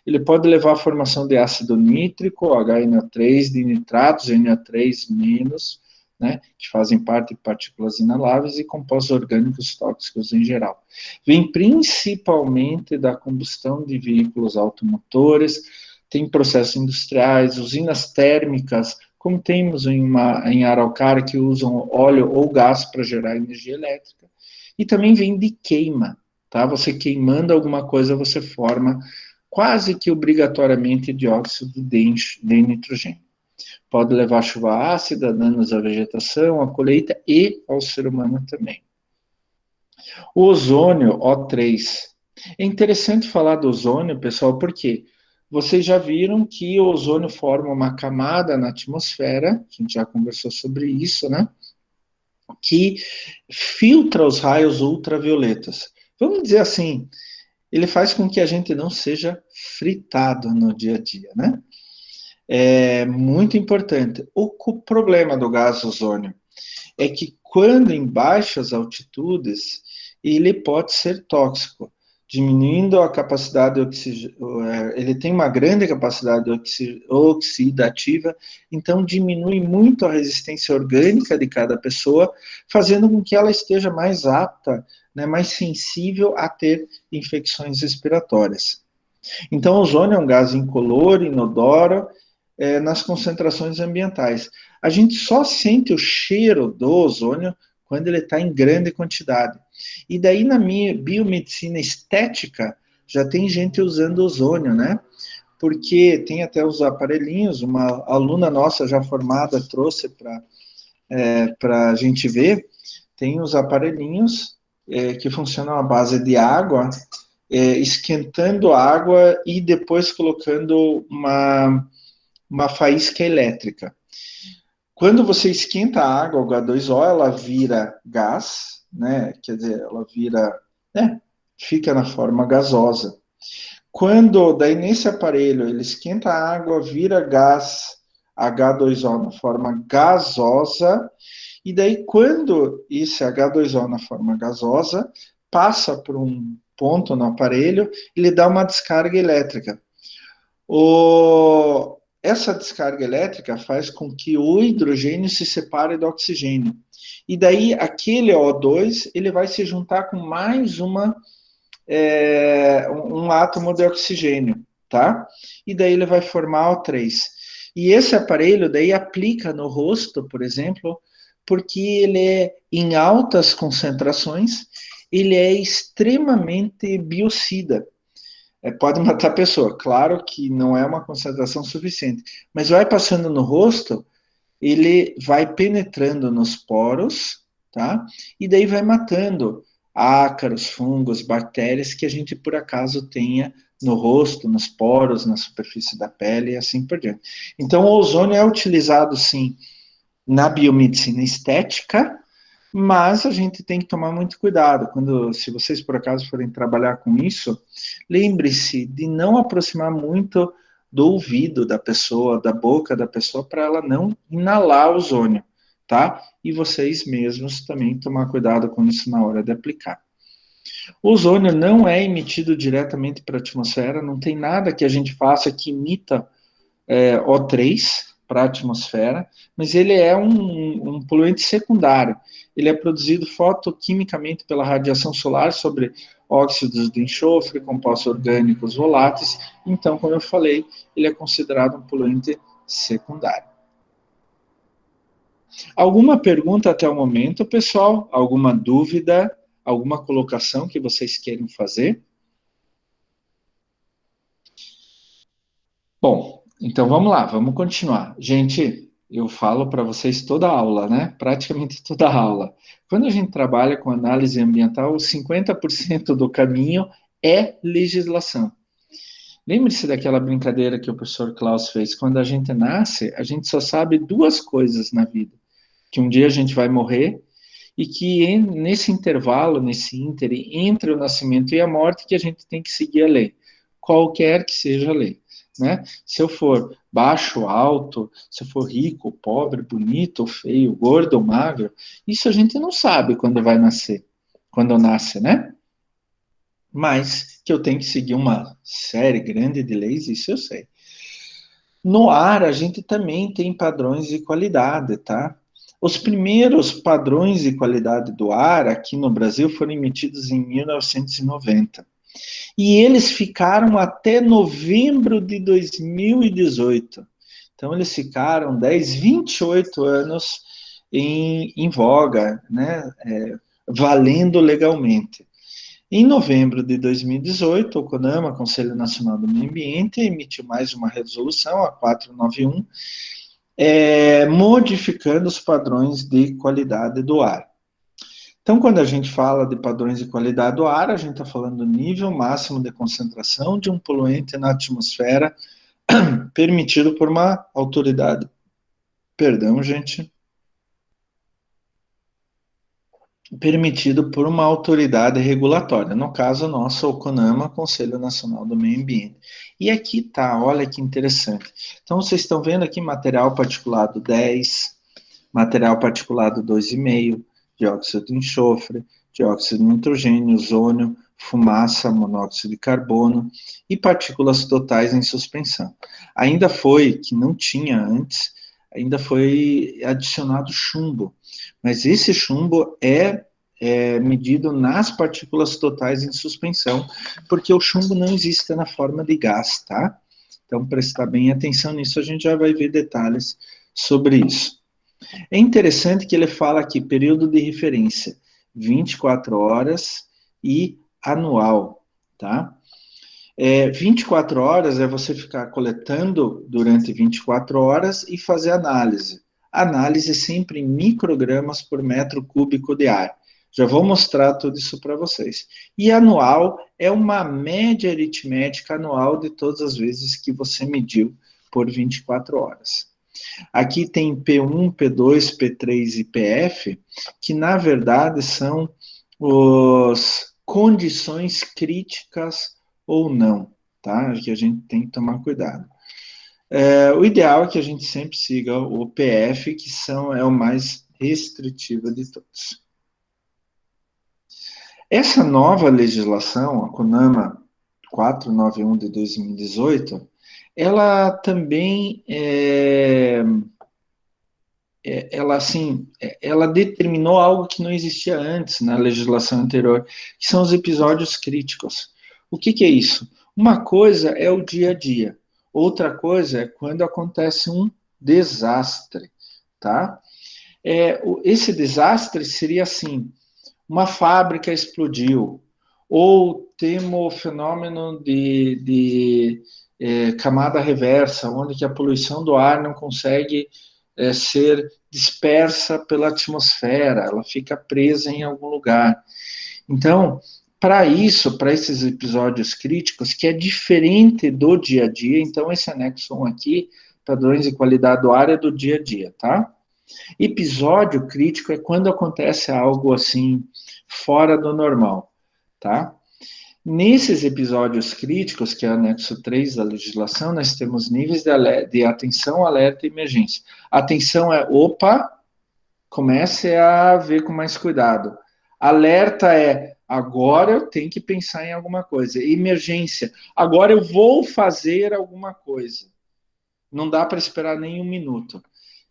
Ele pode levar à formação de ácido nítrico, HNO3, de nitratos, NO3-, né, que fazem parte de partículas inaláveis e compostos orgânicos tóxicos em geral. Vem principalmente da combustão de veículos automotores, tem processos industriais, usinas térmicas, como temos em Araucária, que usam óleo ou gás para gerar energia elétrica, e também vem de queima, tá? Você queimando alguma coisa, você forma quase que obrigatoriamente dióxido de nitrogênio. Pode levar chuva ácida, danos à vegetação, à colheita e ao ser humano também. O ozônio, O3. É interessante falar do ozônio, pessoal, porque vocês já viram que o ozônio forma uma camada na atmosfera, a gente já conversou sobre isso, né? Que filtra os raios ultravioletas. Vamos dizer assim, ele faz com que a gente não seja fritado no dia a dia, né? É muito importante. O problema do gás ozônio é que quando em baixas altitudes, ele pode ser tóxico, diminuindo a capacidade ele tem uma grande capacidade oxidativa, então diminui muito a resistência orgânica de cada pessoa, fazendo com que ela esteja mais apta, né, mais sensível a ter infecções respiratórias. Então, o ozônio é um gás incolor, inodoro, nas concentrações ambientais. A gente só sente o cheiro do ozônio quando ele está em grande quantidade. E daí, na minha biomedicina estética, já tem gente usando ozônio, né? Porque tem até os aparelhinhos, uma aluna nossa já formada trouxe para a gente ver, tem os aparelhinhos que funcionam à base de água, esquentando a água e depois colocando uma faísca elétrica. Quando você esquenta a água, o H2O, ela vira gás, né? Quer dizer, ela vira, né? Fica na forma gasosa. Quando, daí nesse aparelho, ele esquenta a água, vira gás H2O na forma gasosa, e daí quando esse H2O na forma gasosa passa por um ponto no aparelho, ele dá uma descarga elétrica. Essa descarga elétrica faz com que o hidrogênio se separe do oxigênio. E daí, aquele O2, ele vai se juntar com mais um átomo de oxigênio, tá? E daí ele vai formar O3. E esse aparelho daí aplica no rosto, por exemplo, porque ele é em altas concentrações, ele é extremamente biocida. Pode matar a pessoa. Claro que não é uma concentração suficiente, mas vai passando no rosto, ele vai penetrando nos poros, tá? E daí vai matando ácaros, fungos, bactérias que a gente por acaso tenha no rosto, nos poros, na superfície da pele e assim por diante. Então, o ozônio é utilizado, sim, na biomedicina estética, mas a gente tem que tomar muito cuidado. Se vocês por acaso forem trabalhar com isso, lembre-se de não aproximar muito do ouvido da pessoa, da boca da pessoa, para ela não inalar o ozônio, tá? E vocês mesmos também tomar cuidado com isso na hora de aplicar. O ozônio não é emitido diretamente para a atmosfera, não tem nada que a gente faça que imita O3 para a atmosfera, mas ele é um poluente secundário. Ele é produzido fotoquimicamente pela radiação solar sobre óxidos de enxofre, compostos orgânicos voláteis. Então, como eu falei, ele é considerado um poluente secundário. Alguma pergunta até o momento, pessoal? Alguma dúvida? Alguma colocação que vocês queiram fazer? Bom, então vamos lá, vamos continuar. Gente, eu falo para vocês toda a aula, né? Praticamente toda a aula. Quando a gente trabalha com análise ambiental, 50% do caminho é legislação. Lembre-se daquela brincadeira que o professor Klaus fez. Quando a gente nasce, a gente só sabe duas coisas na vida: que um dia a gente vai morrer e que nesse intervalo, nesse ínterim, entre o nascimento e a morte, que a gente tem que seguir a lei, qualquer que seja a lei. Né? Se eu for baixo, alto, se eu for rico, pobre, bonito, feio, gordo ou magro, isso a gente não sabe quando vai nascer, quando nasce, né? Mas que eu tenho que seguir uma série grande de leis, isso eu sei. No ar, a gente também tem padrões de qualidade, tá? Os primeiros padrões de qualidade do ar aqui no Brasil foram emitidos em 1990. E eles ficaram até novembro de 2018. Então, eles ficaram 10, 28 anos em voga, né? Valendo legalmente. Em novembro de 2018, o CONAMA, Conselho Nacional do Meio Ambiente, emitiu mais uma resolução, a 491, modificando os padrões de qualidade do ar. Então, quando a gente fala de padrões de qualidade do ar, a gente está falando do nível máximo de concentração de um poluente na atmosfera permitido por uma autoridade. Perdão, gente. Permitido por uma autoridade regulatória, no caso nosso, o CONAMA, Conselho Nacional do Meio Ambiente. E aqui tá, olha que interessante. Então, vocês estão vendo aqui material particulado 10, material particulado 2,5, dióxido de enxofre, dióxido de nitrogênio, ozônio, fumaça, monóxido de carbono e partículas totais em suspensão. Ainda foi, que não tinha antes, ainda foi adicionado chumbo, mas esse chumbo é medido nas partículas totais em suspensão, porque o chumbo não existe na forma de gás, tá? Então, prestar bem atenção nisso, a gente já vai ver detalhes sobre isso. É interessante que ele fala aqui, período de referência, 24 horas e anual, tá? 24 horas é você ficar coletando durante 24 horas e fazer análise. Análise sempre em microgramas por metro cúbico de ar. Já vou mostrar tudo isso para vocês. E anual é uma média aritmética anual de todas as vezes que você mediu por 24 horas. Aqui tem P1, P2, P3 e PF, que na verdade são as condições críticas ou não, tá? Que a gente tem que tomar cuidado. O ideal é que a gente sempre siga o PF, que é o mais restritivo de todos. Essa nova legislação, a CONAMA 491 de 2018, ela também ela, assim, ela determinou algo que não existia antes na legislação anterior, que são os episódios críticos. O que é isso? Uma coisa é o dia a dia, outra coisa é quando acontece um desastre, tá? Esse desastre seria assim, uma fábrica explodiu, ou temos o fenômeno de camada reversa, onde que a poluição do ar não consegue ser dispersa pela atmosfera, ela fica presa em algum lugar. Então, para isso, para esses episódios críticos, que é diferente do dia a dia, então esse anexo 1 aqui, padrões de qualidade do ar, é do dia a dia, tá? Episódio crítico é quando acontece algo assim fora do normal, tá? Nesses episódios críticos, que é o anexo 3 da legislação, nós temos níveis de atenção, alerta e emergência. Atenção é, opa, comece a ver com mais cuidado. Alerta é, agora eu tenho que pensar em alguma coisa. Emergência, agora eu vou fazer alguma coisa. Não dá para esperar nem um minuto.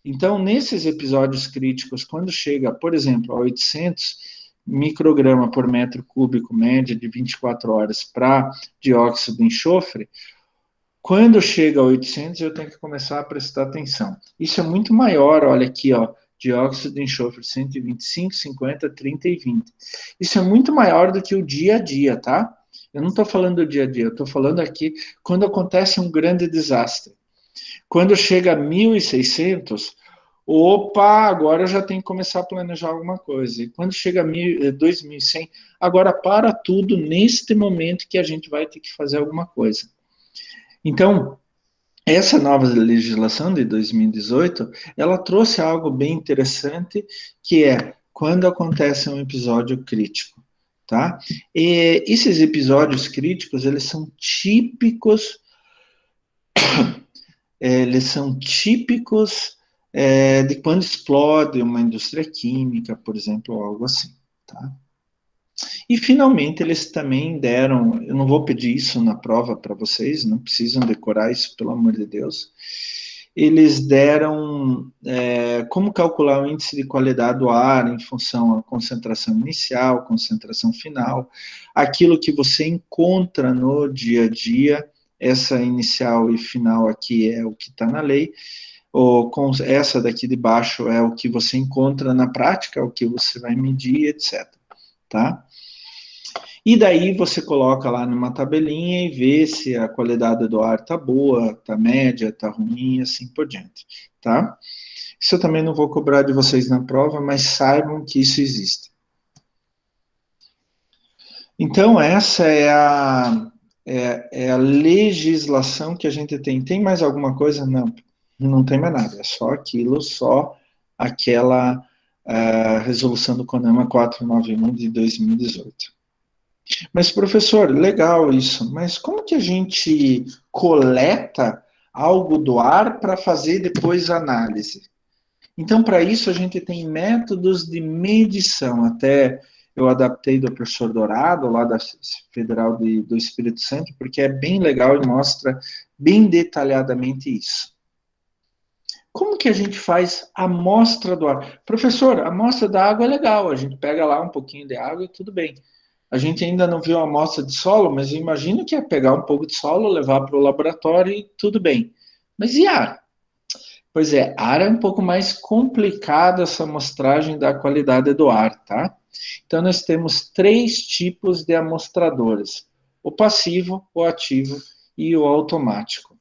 Então, nesses episódios críticos, quando chega, por exemplo, a 800 micrograma por metro cúbico, média de 24 horas para dióxido de enxofre, quando chega a 800, eu tenho que começar a prestar atenção. Isso é muito maior, olha aqui, ó, dióxido de enxofre 125, 50, 30 e 20. Isso é muito maior do que o dia a dia, tá? Eu não estou falando do dia a dia, eu estou falando aqui quando acontece um grande desastre. Quando chega a 1.600, opa, agora eu já tenho que começar a planejar alguma coisa. E quando chega a 2.100, agora para tudo neste momento que a gente vai ter que fazer alguma coisa. Então, essa nova legislação de 2018, ela trouxe algo bem interessante, que é quando acontece um episódio crítico, tá? E esses episódios críticos, eles são típicos de quando explode uma indústria química, por exemplo, ou algo assim, tá? E, finalmente, eles também deram, eu não vou pedir isso na prova para vocês, não precisam decorar isso, pelo amor de Deus, eles deram como calcular o índice de qualidade do ar em função da concentração inicial, concentração final, aquilo que você encontra no dia a dia, essa inicial e final aqui é o que está na lei, essa daqui de baixo é o que você encontra na prática, o que você vai medir, etc. Tá? E daí você coloca lá numa tabelinha e vê se a qualidade do ar tá boa, tá média, tá ruim, assim por diante, tá? Isso eu também não vou cobrar de vocês na prova, mas saibam que isso existe. Então, essa é a legislação que a gente tem. Tem mais alguma coisa? Não, não tem mais nada. É só aquilo, só aquela resolução do CONAMA 491 de 2018. Mas, professor, legal isso, mas como que a gente coleta algo do ar para fazer depois análise? Então, para isso, a gente tem métodos de medição. Até eu adaptei do professor Dourado, lá da Federal do Espírito Santo, porque é bem legal e mostra bem detalhadamente isso. Como que a gente faz a amostra do ar? Professor, a amostra da água é legal, a gente pega lá um pouquinho de água e tudo bem. A gente ainda não viu a amostra de solo, mas eu imagino que é pegar um pouco de solo, levar para o laboratório e tudo bem. Mas e ar? Pois é, ar é um pouco mais complicado essa amostragem da qualidade do ar, tá? Então, nós temos 3 tipos de amostradores: o passivo, o ativo e o automático.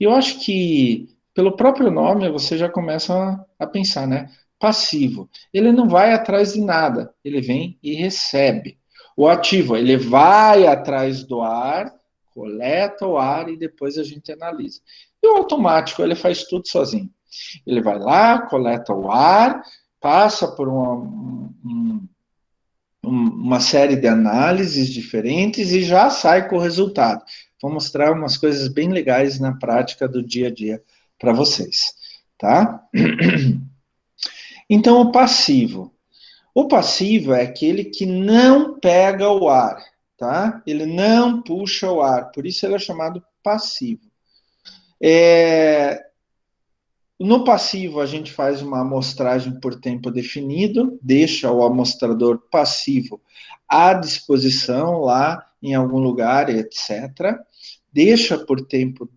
E eu acho que, pelo próprio nome, você já começa a pensar, né? Passivo. Ele não vai atrás de nada, ele vem e recebe. O ativo, ele vai atrás do ar, coleta o ar e depois a gente analisa. E o automático, ele faz tudo sozinho. Ele vai lá, coleta o ar, passa por uma série de análises diferentes e já sai com o resultado. Vou mostrar umas coisas bem legais na prática do dia a dia para vocês, tá? Então, o passivo. O passivo é aquele que não pega o ar, tá? Ele não puxa o ar, por isso ele é chamado passivo. No passivo, a gente faz uma amostragem por tempo definido, deixa o amostrador passivo à disposição lá em algum lugar, etc. Deixa por tempo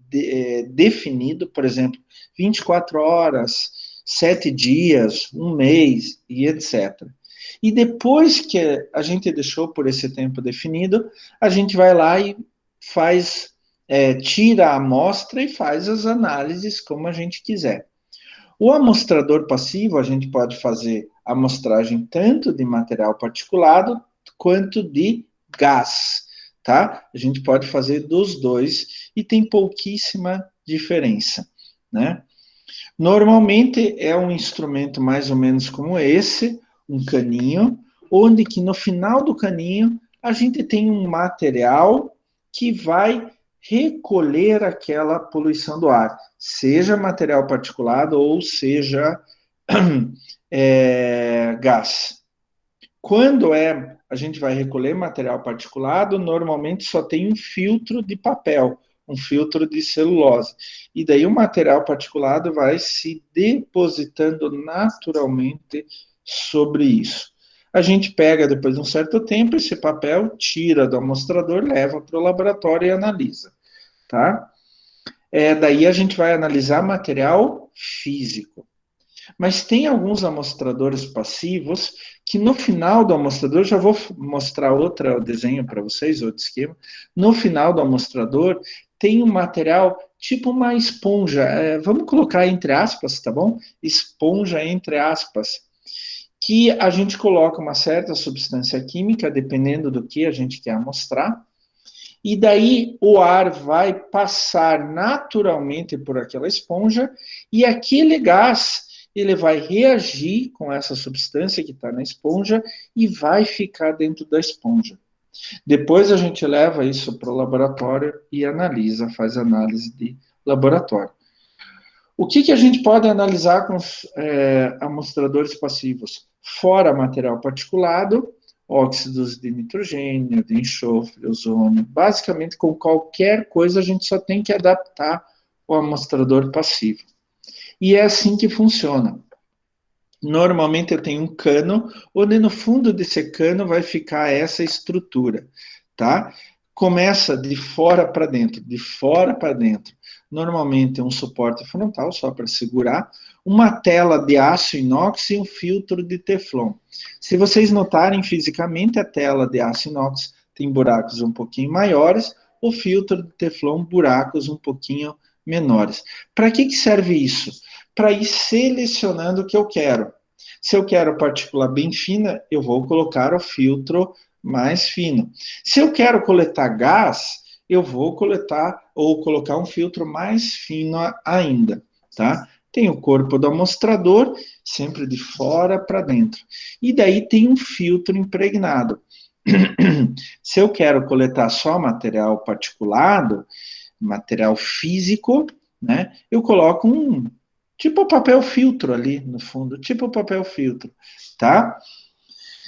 definido, por exemplo, 24 horas, 7 dias, um mês e etc. E depois que a gente deixou por esse tempo definido, a gente vai lá e faz, tira a amostra e faz as análises como a gente quiser. O amostrador passivo, a gente pode fazer amostragem tanto de material particulado quanto de gás, tá? A gente pode fazer dos dois e tem pouquíssima diferença, né? Normalmente é um instrumento mais ou menos como esse, um caninho, onde que no final do caninho a gente tem um material que vai recolher aquela poluição do ar, seja material particulado ou seja gás. Quando a gente vai recolher material particulado, normalmente só tem um filtro de papel, um filtro de celulose. E daí o material particulado vai se depositando naturalmente sobre isso. A gente pega, depois de um certo tempo, esse papel, tira do amostrador, leva para o laboratório e analisa, tá? Daí a gente vai analisar material físico. Mas tem alguns amostradores passivos que no final do amostrador, já vou mostrar outro desenho para vocês, outro esquema. No final do amostrador tem um material tipo uma esponja, vamos colocar entre aspas, tá bom? Esponja entre aspas, que a gente coloca uma certa substância química, dependendo do que a gente quer amostrar, e daí o ar vai passar naturalmente por aquela esponja e aquele gás ele vai reagir com essa substância que está na esponja e vai ficar dentro da esponja. Depois a gente leva isso para o laboratório e analisa, faz análise de laboratório. O que a gente pode analisar com os amostradores passivos? Fora material particulado, óxidos de nitrogênio, de enxofre, ozônio. Basicamente, com qualquer coisa, a gente só tem que adaptar o amostrador passivo. E é assim que funciona. Normalmente eu tenho um cano, onde no fundo desse cano vai ficar essa estrutura, tá? Começa de fora para dentro, de fora para dentro. Normalmente um suporte frontal, só para segurar, uma tela de aço inox e um filtro de teflon. Se vocês notarem fisicamente, a tela de aço inox tem buracos um pouquinho maiores, o filtro de teflon, buracos um pouquinho menores. Para que serve isso? Para ir selecionando o que eu quero. Se eu quero partícula bem fina, eu vou colocar o filtro mais fino. Se eu quero coletar gás, eu vou coletar ou colocar um filtro mais fino ainda, tá? Tem o corpo do amostrador, sempre de fora para dentro. E daí tem um filtro impregnado. Se eu quero coletar só material particulado, material físico, né, eu coloco tipo papel filtro ali no fundo, tipo papel filtro, tá?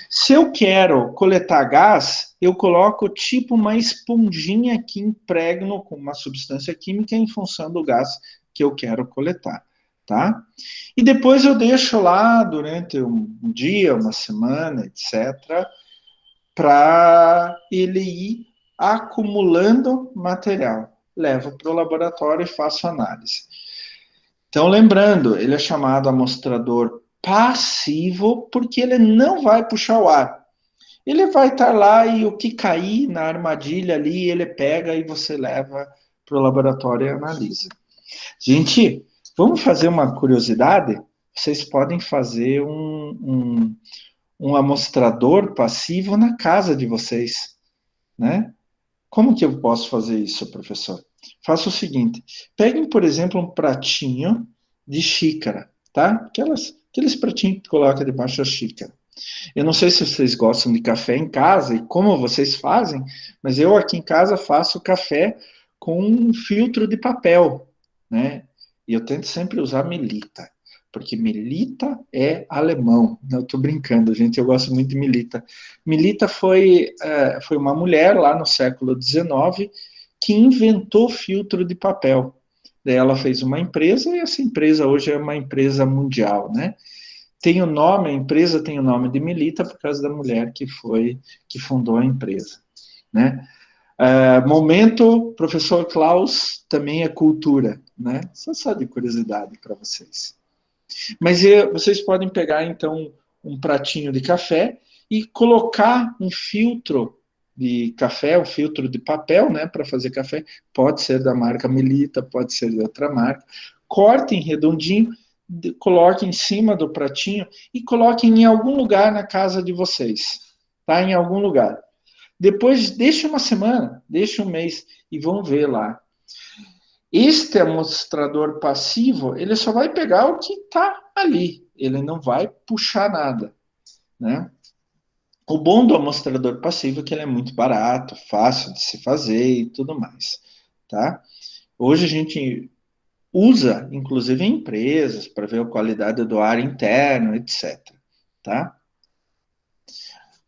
Se eu quero coletar gás, eu coloco tipo uma esponjinha que impregno com uma substância química em função do gás que eu quero coletar, tá? E depois eu deixo lá durante um dia, uma semana, etc., para ele ir acumulando material. Levo para o laboratório e faço análise. Então, lembrando, ele é chamado amostrador passivo porque ele não vai puxar o ar. Ele vai estar lá e o que cair na armadilha ali, ele pega e você leva para o laboratório e analisa. Gente, vamos fazer uma curiosidade? Vocês podem fazer um amostrador passivo na casa de vocês, né? Como que eu posso fazer isso, professor? Faça o seguinte, peguem, por exemplo, um pratinho de xícara, tá? Aqueles pratinhos que coloca debaixo da xícara. Eu não sei se vocês gostam de café em casa e como vocês fazem, mas eu aqui em casa faço café com um filtro de papel, né? E eu tento sempre usar Melita, porque Melita é alemão. Não, estou brincando, gente, eu gosto muito de Melita. Melita foi uma mulher lá no século XIX que inventou filtro de papel. Daí ela fez uma empresa, e essa empresa hoje é uma empresa mundial, né? Tem o nome, a empresa tem o nome de Melita por causa da mulher que fundou a empresa, né? Momento, professor Klaus, também é cultura, né? Só de curiosidade para vocês. Mas vocês podem pegar, então, um pratinho de café e colocar um filtro de café, um filtro de papel, né, para fazer café. Pode ser da marca Melita, pode ser de outra marca. Cortem redondinho, coloquem em cima do pratinho e coloquem em algum lugar na casa de vocês, tá? Em algum lugar. Depois, deixe uma semana, deixe um mês e vão ver lá. Este amostrador passivo, ele só vai pegar o que está ali, ele não vai puxar nada, né? O bom do amostrador passivo é que ele é muito barato, fácil de se fazer e tudo mais, tá? Hoje a gente usa, inclusive em empresas, para ver a qualidade do ar interno, etc, tá?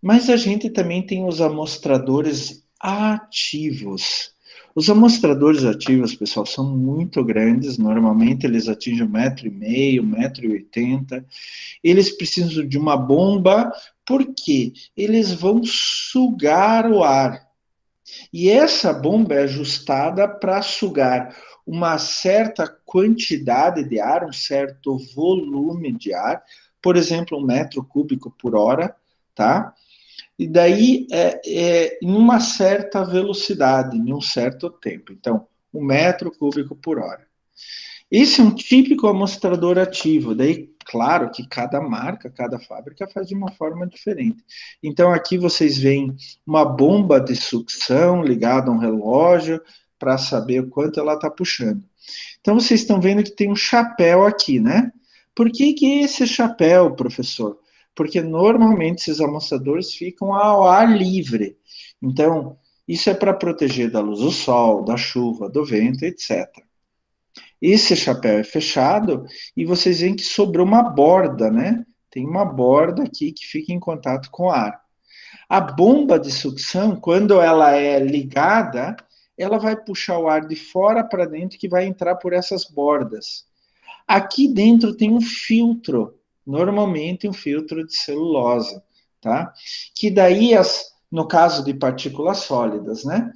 Mas a gente também tem os amostradores ativos. Os amostradores ativos, pessoal, são muito grandes, normalmente eles atingem 1,5 m, 1,80 m. Eles precisam de uma bomba, porque eles vão sugar o ar. E essa bomba é ajustada para sugar uma certa quantidade de ar, um certo volume de ar, por exemplo, 1 m³ por hora, tá? E daí em uma certa velocidade, em um certo tempo. Então, 1 m³ por hora. Esse é um típico amostrador ativo. Daí, claro que cada marca, cada fábrica faz de uma forma diferente. Então, aqui vocês veem uma bomba de sucção ligada a um relógio para saber o quanto ela está puxando. Então, vocês estão vendo que tem um chapéu aqui, né? Por que esse chapéu, professor? Porque normalmente esses amostradores ficam ao ar livre. Então, isso é para proteger da luz do sol, da chuva, do vento, etc. Esse chapéu é fechado e vocês veem que sobrou uma borda, né? Tem uma borda aqui que fica em contato com o ar. A bomba de sucção, quando ela é ligada, ela vai puxar o ar de fora para dentro que vai entrar por essas bordas. Aqui dentro tem um filtro, normalmente um filtro de celulose, tá? Que daí, no caso de partículas sólidas, né?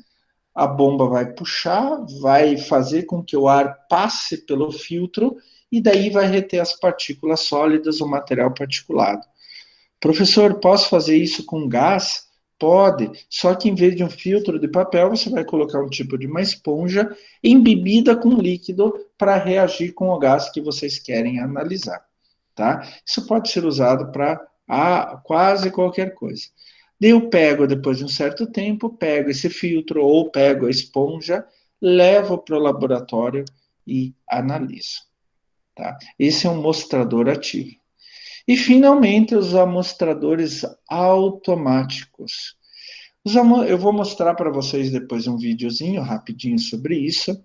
A bomba vai puxar, vai fazer com que o ar passe pelo filtro e daí vai reter as partículas sólidas, o material particulado. Professor, posso fazer isso com gás? Pode, só que em vez de um filtro de papel, você vai colocar um tipo de uma esponja embebida com líquido para reagir com o gás que vocês querem analisar, tá? Isso pode ser usado para quase qualquer coisa. Eu pego, depois de um certo tempo, pego esse filtro ou pego a esponja, levo para o laboratório e analiso, tá? Esse é um mostrador ativo. E, finalmente, os amostradores automáticos. Eu vou mostrar para vocês depois um videozinho rapidinho sobre isso.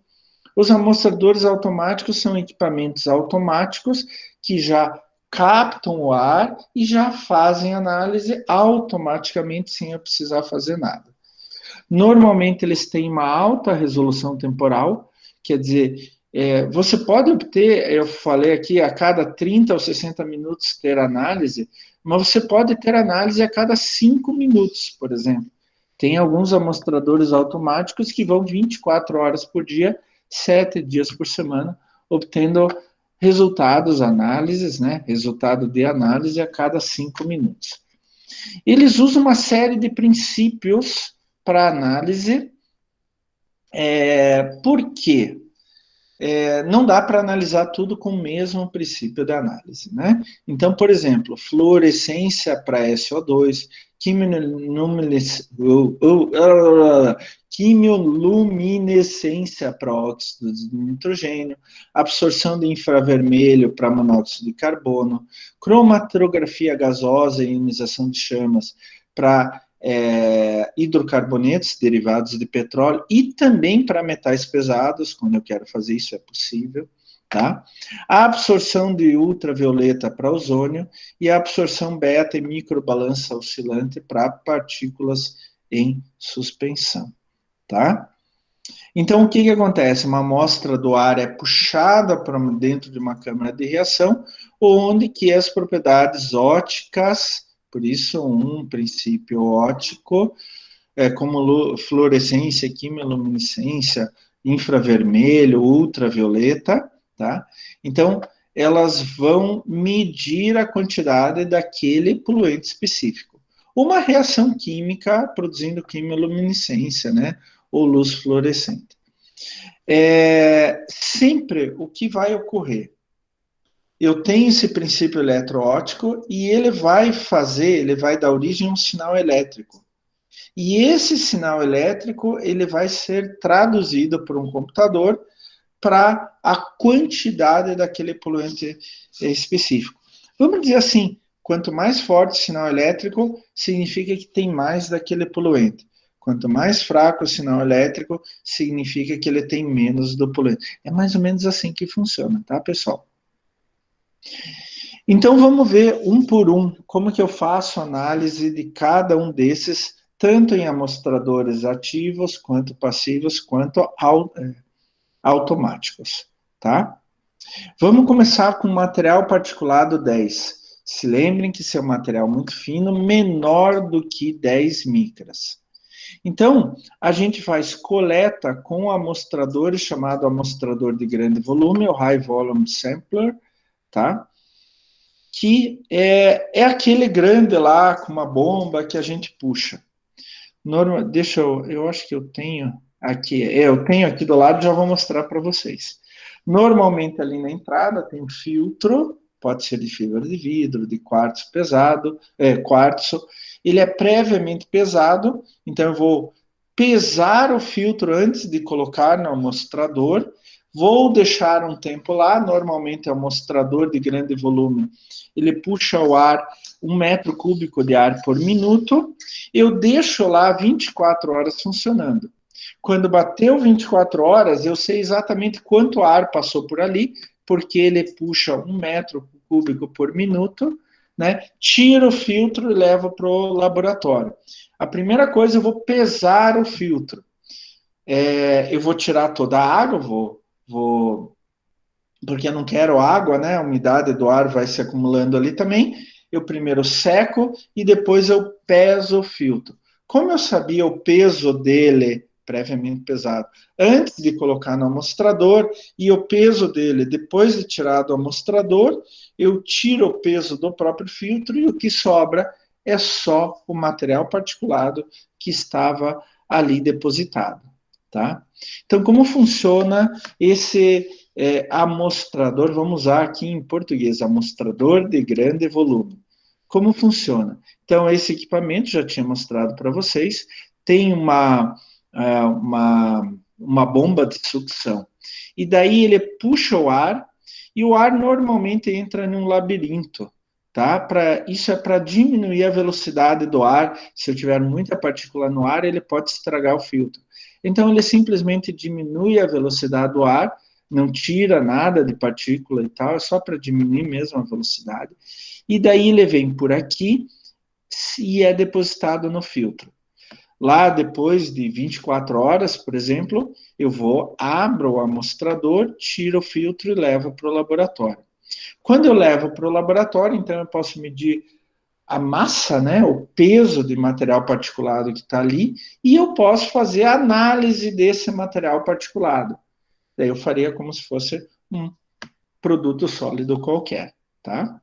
Os amostradores automáticos são equipamentos automáticos que já captam o ar e já fazem análise automaticamente sem eu precisar fazer nada. Normalmente eles têm uma alta resolução temporal, quer dizer, você pode obter, eu falei aqui, a cada 30 ou 60 minutos ter análise, mas você pode ter análise a cada 5 minutos, por exemplo. Tem alguns amostradores automáticos que vão 24 horas por dia, 7 dias por semana, obtendo resultados, análises, né? Resultado de análise a cada 5 minutos. Eles usam uma série de princípios para análise. Por quê? Não dá para analisar tudo com o mesmo princípio de análise, né? Então, por exemplo, fluorescência para SO2, quimioluminescência para óxido de nitrogênio, absorção de infravermelho para monóxido de carbono, cromatografia gasosa e ionização de chamas para hidrocarbonetos derivados de petróleo e também para metais pesados, quando eu quero fazer isso é possível, tá? A absorção de ultravioleta para ozônio e a absorção beta e microbalança oscilante para partículas em suspensão, tá? Então, o que que acontece? Uma amostra do ar é puxada para dentro de uma câmara de reação, onde que as propriedades ópticas, por isso um princípio óptico, como fluorescência, quimiluminescência, infravermelho, ultravioleta, tá? Então, elas vão medir a quantidade daquele poluente específico. Uma reação química produzindo quimiluminescência, né? Ou luz fluorescente. Sempre o que vai ocorrer? Eu tenho esse princípio eletroóptico e ele vai dar origem a um sinal elétrico. E esse sinal elétrico, ele vai ser traduzido por um computador para a quantidade daquele poluente específico. Vamos dizer assim, quanto mais forte o sinal elétrico, significa que tem mais daquele poluente. Quanto mais fraco o sinal elétrico, significa que ele tem menos do poluente. É mais ou menos assim que funciona, tá, pessoal? Então, vamos ver um por um como que eu faço análise de cada um desses, tanto em amostradores ativos, quanto passivos, quanto automáticos, tá? Vamos começar com material particulado 10. Se lembrem que esse é um material muito fino, menor do que 10 micras. Então, a gente faz coleta com amostradores, chamado amostrador de grande volume, o High Volume Sampler, tá? Que é aquele grande lá, com uma bomba que a gente puxa. Deixa eu acho que eu tenho aqui, eu tenho aqui do lado, já vou mostrar para vocês. Normalmente ali na entrada tem um filtro, pode ser de fibra de vidro, de quartzo pesado, quartzo. Ele é previamente pesado, então eu vou pesar o filtro antes de colocar no amostrador. Vou deixar um tempo lá, normalmente é um amostrador de grande volume. Ele puxa o ar, 1 m³ de ar por minuto. Eu deixo lá 24 horas funcionando. Quando bateu 24 horas, eu sei exatamente quanto ar passou por ali, porque ele puxa 1 m³ por minuto, né? Tiro o filtro e levo para o laboratório. A primeira coisa, eu vou pesar o filtro. Eu vou tirar toda a água, porque eu não quero água, né? A umidade do ar vai se acumulando ali também. Eu primeiro seco e depois eu peso o filtro. Como eu sabia o peso dele previamente pesado antes de colocar no amostrador e o peso dele depois de tirar do amostrador, eu tiro o peso do próprio filtro e o que sobra é só o material particulado que estava ali depositado, tá? Então, como funciona esse amostrador? Vamos usar aqui em português, amostrador de grande volume. Como funciona? Então, esse equipamento, já tinha mostrado para vocês, tem uma bomba de sucção. E daí ele puxa o ar, e o ar normalmente entra num labirinto, tá? Isso é para diminuir a velocidade do ar. Se eu tiver muita partícula no ar, ele pode estragar o filtro. Então, ele simplesmente diminui a velocidade do ar, não tira nada de partícula e tal, é só para diminuir mesmo a velocidade. E daí ele vem por aqui e é depositado no filtro. Lá, depois de 24 horas, por exemplo, abro o amostrador, tiro o filtro e levo para o laboratório. Quando eu levo para o laboratório, então eu posso medir a massa, né, o peso de material particulado que está ali, e eu posso fazer a análise desse material particulado. Daí eu faria como se fosse um produto sólido qualquer, tá?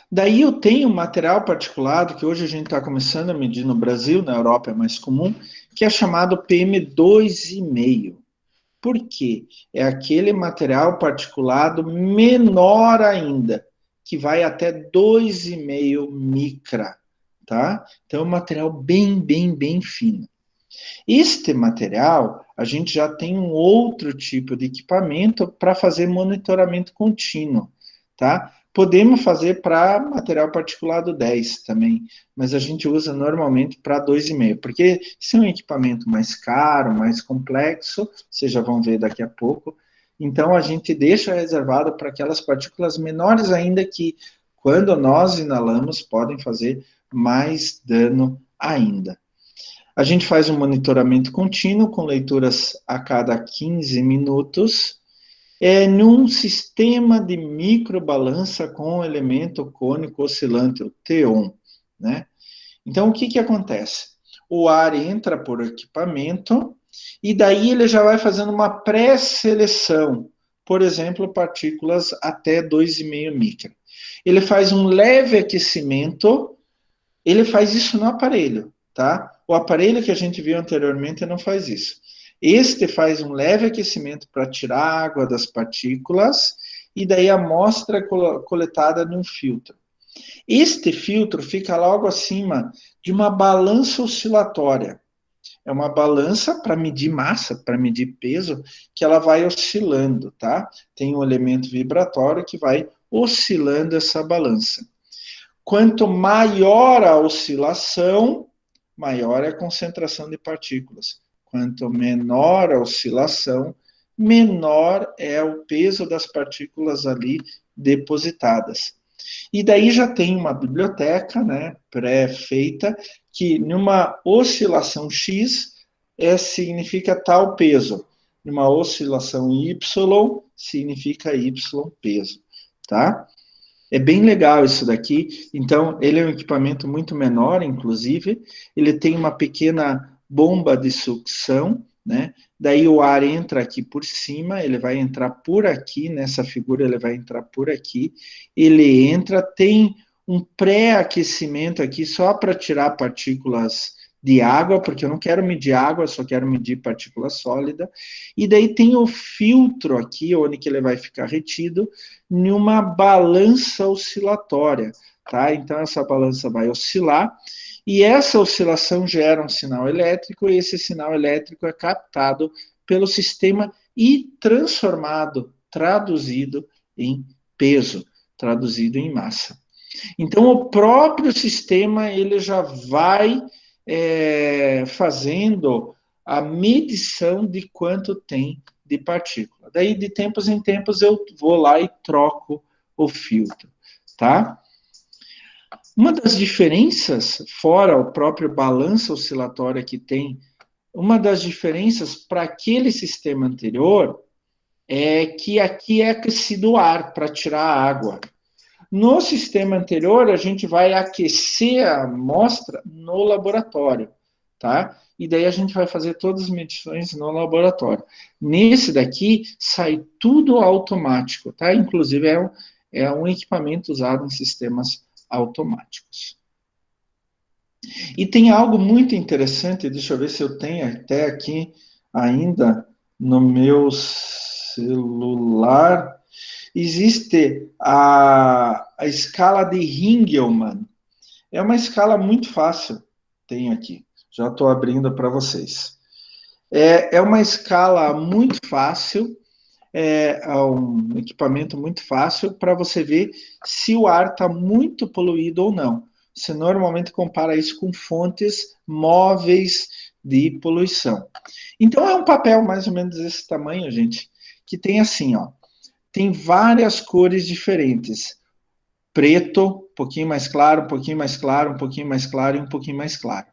Daí eu tenho material particulado que hoje a gente está começando a medir no Brasil, na Europa é mais comum, que é chamado PM2,5. Por quê? É aquele material particulado menor ainda, que vai até 2,5 micra, tá? Então é um material bem fino. Este material, a gente já tem um outro tipo de equipamento para fazer monitoramento contínuo, tá? Podemos fazer para material particulado 10 também, mas a gente usa normalmente para 2,5, porque esse é um equipamento mais caro, mais complexo, vocês já vão ver daqui a pouco. Então, a gente deixa reservado para aquelas partículas menores ainda que, quando nós inalamos, podem fazer mais dano ainda. A gente faz um monitoramento contínuo com leituras a cada 15 minutos, num sistema de microbalança com elemento cônico oscilante, o T1, né? Então, o que que acontece? O ar entra por equipamento e daí ele já vai fazendo uma pré-seleção, por exemplo, partículas até 2,5 micra. Ele faz um leve aquecimento, ele faz isso no aparelho, tá? O aparelho que a gente viu anteriormente não faz isso. Este faz um leve aquecimento para tirar a água das partículas e daí a amostra é coletada num filtro. Este filtro fica logo acima de uma balança oscilatória. É uma balança para medir massa, para medir peso, que ela vai oscilando, tá? Tem um elemento vibratório que vai oscilando essa balança. Quanto maior a oscilação, maior é a concentração de partículas. Quanto menor a oscilação, menor é o peso das partículas ali depositadas. E daí já tem uma biblioteca, né, pré-feita, que numa oscilação X significa tal peso. Numa oscilação Y significa Y peso, tá? É bem legal isso daqui. Então, ele é um equipamento muito menor, inclusive. Ele tem uma pequena bomba de sucção, né? Daí o ar entra aqui por cima, ele vai entrar por aqui, nessa figura ele vai entrar por aqui. Ele entra, tem um pré-aquecimento aqui só para tirar partículas de água, porque eu não quero medir água, só quero medir partícula sólida. E daí tem o filtro aqui, onde que ele vai ficar retido, numa balança oscilatória, tá? Então essa balança vai oscilar e essa oscilação gera um sinal elétrico e esse sinal elétrico é captado pelo sistema e transformado, traduzido em peso, traduzido em massa. Então o próprio sistema ele já vai fazendo a medição de quanto tem de partícula. Daí, de tempos em tempos, eu vou lá e troco o filtro, tá? Uma das diferenças, fora o próprio balanço oscilatório que tem, uma das diferenças para aquele sistema anterior é que aqui é aquecido o ar para tirar a água. No sistema anterior, a gente vai aquecer a amostra no laboratório, tá? E daí a gente vai fazer todas as medições no laboratório. Nesse daqui, sai tudo automático, tá? Inclusive, é um equipamento usado em sistemas automáticos. E tem algo muito interessante, deixa eu ver se eu tenho até aqui ainda no meu celular. Existe a escala de Ringelmann. É uma escala muito fácil. Tenho aqui. Já estou abrindo para vocês. É uma escala muito fácil, é um equipamento muito fácil para você ver se o ar está muito poluído ou não. Você normalmente compara isso com fontes móveis de poluição. Então, é um papel mais ou menos desse tamanho, gente, que tem assim, ó, tem várias cores diferentes. Preto, um pouquinho mais claro, um pouquinho mais claro, um pouquinho mais claro e um pouquinho mais claro.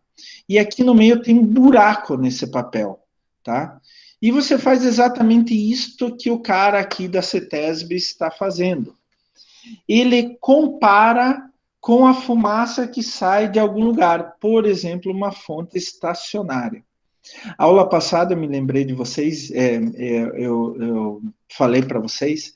E aqui no meio tem um buraco nesse papel, tá? E você faz exatamente isto que o cara aqui da CETESB está fazendo. Ele compara com a fumaça que sai de algum lugar, por exemplo, uma fonte estacionária. A aula passada eu me lembrei de vocês, eu falei para vocês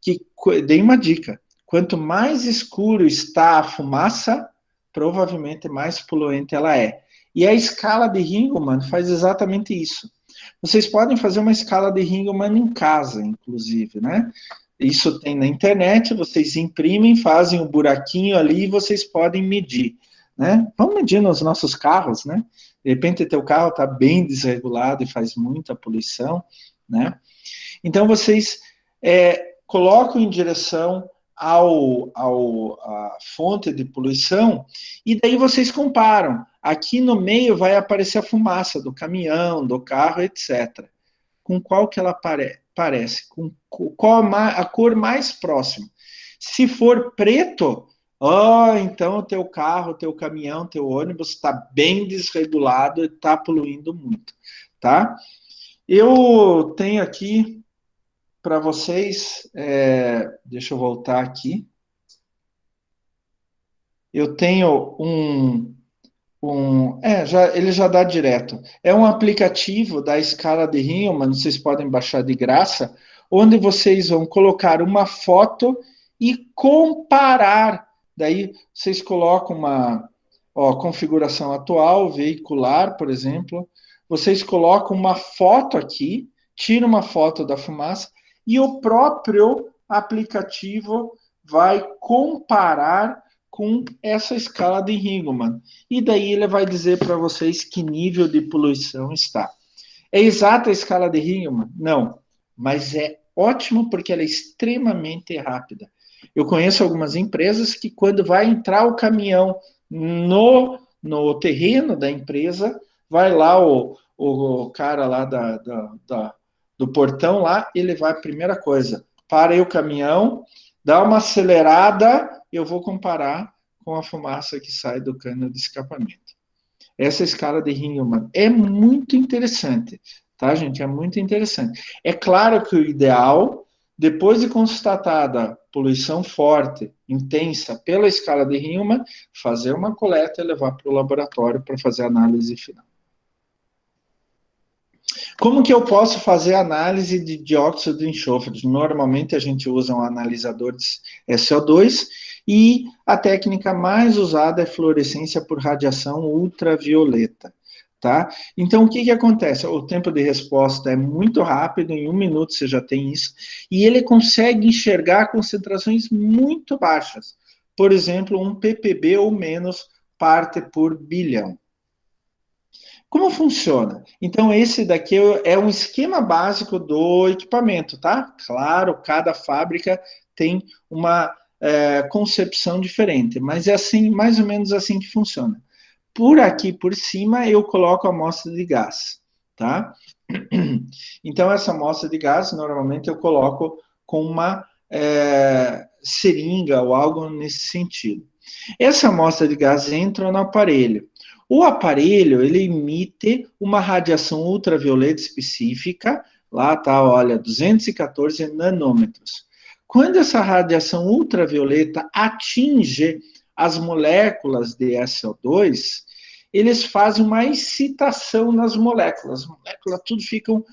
que dei uma dica. Quanto mais escuro está a fumaça, provavelmente mais poluente ela é. E a escala de Ringelmann faz exatamente isso. Vocês podem fazer uma escala de Ringelmann em casa, inclusive, né? Isso tem na internet, vocês imprimem, fazem um buraquinho ali e vocês podem medir, né? Vamos medir nos nossos carros, né? De repente, teu carro está bem desregulado e faz muita poluição, né? Então, vocês colocam em direção à fonte de poluição e daí vocês comparam. Aqui no meio vai aparecer a fumaça do caminhão, do carro, etc. Com qual que ela parece? Com qual a cor mais próxima? Se for preto, Oh, então o teu carro, o teu caminhão, o teu ônibus está bem desregulado e está poluindo muito, tá? Eu tenho aqui para vocês, deixa eu voltar aqui. Eu tenho ele já dá direto. É um aplicativo da escala de Hillman, vocês podem baixar de graça, onde vocês vão colocar uma foto e comparar. Daí vocês colocam uma configuração atual, veicular, por exemplo. Vocês colocam uma foto aqui, tira uma foto da fumaça e o próprio aplicativo vai comparar com essa escala de Higman. E daí ele vai dizer para vocês que nível de poluição está. É exata a escala de Higman? Não, mas é ótimo porque ela é extremamente rápida. Eu conheço algumas empresas que quando vai entrar o caminhão no terreno da empresa, vai lá o cara lá do portão lá, ele vai, primeira coisa, para aí o caminhão, dá uma acelerada, eu vou comparar com a fumaça que sai do cano de escapamento. Essa escala de Higman é muito interessante, tá, gente? É muito interessante. É claro que o ideal, depois de constatada poluição forte, intensa, pela escala de Higman, fazer uma coleta e levar para o laboratório para fazer a análise final. Como que eu posso fazer análise de dióxido de enxofre? Normalmente a gente usa um analisador de SO2 e a técnica mais usada é fluorescência por radiação ultravioleta. Tá? Então, o que acontece? O tempo de resposta é muito rápido, em 1 minuto você já tem isso, e ele consegue enxergar concentrações muito baixas. Por exemplo, 1 ppb ou menos parte por bilhão. Como funciona? Então, esse daqui é um esquema básico do equipamento, tá? Claro, cada fábrica tem uma concepção diferente, mas é assim, mais ou menos assim que funciona. Por aqui, por cima, eu coloco a amostra de gás, tá? Então, essa amostra de gás, normalmente eu coloco com uma seringa ou algo nesse sentido. Essa amostra de gás entra no aparelho. O aparelho, ele emite uma radiação ultravioleta específica, lá tá, olha, 214 nanômetros. Quando essa radiação ultravioleta atinge as moléculas de SO2, eles fazem uma excitação nas moléculas. As moléculas tudo ficam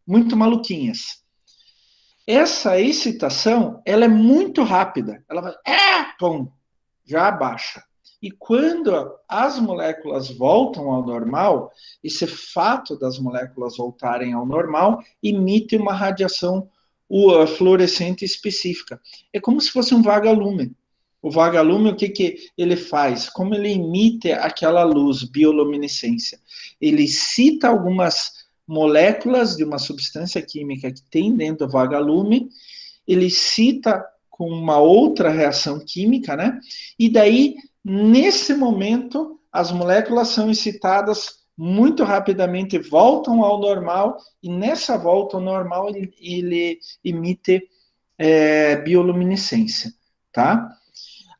muito maluquinhas. Essa excitação, ela é muito rápida. Ela vai, pum, já abaixa. E quando as moléculas voltam ao normal, esse fato das moléculas voltarem ao normal emite uma radiação fluorescente específica. É como se fosse um vagalume. O vagalume, o que ele faz? Como ele emite aquela luz, bioluminescência? Ele excita algumas moléculas de uma substância química que tem dentro do vagalume, ele excita com uma outra reação química, né? E daí, nesse momento, as moléculas são excitadas muito rapidamente, voltam ao normal, e nessa volta ao normal ele emite bioluminescência, tá?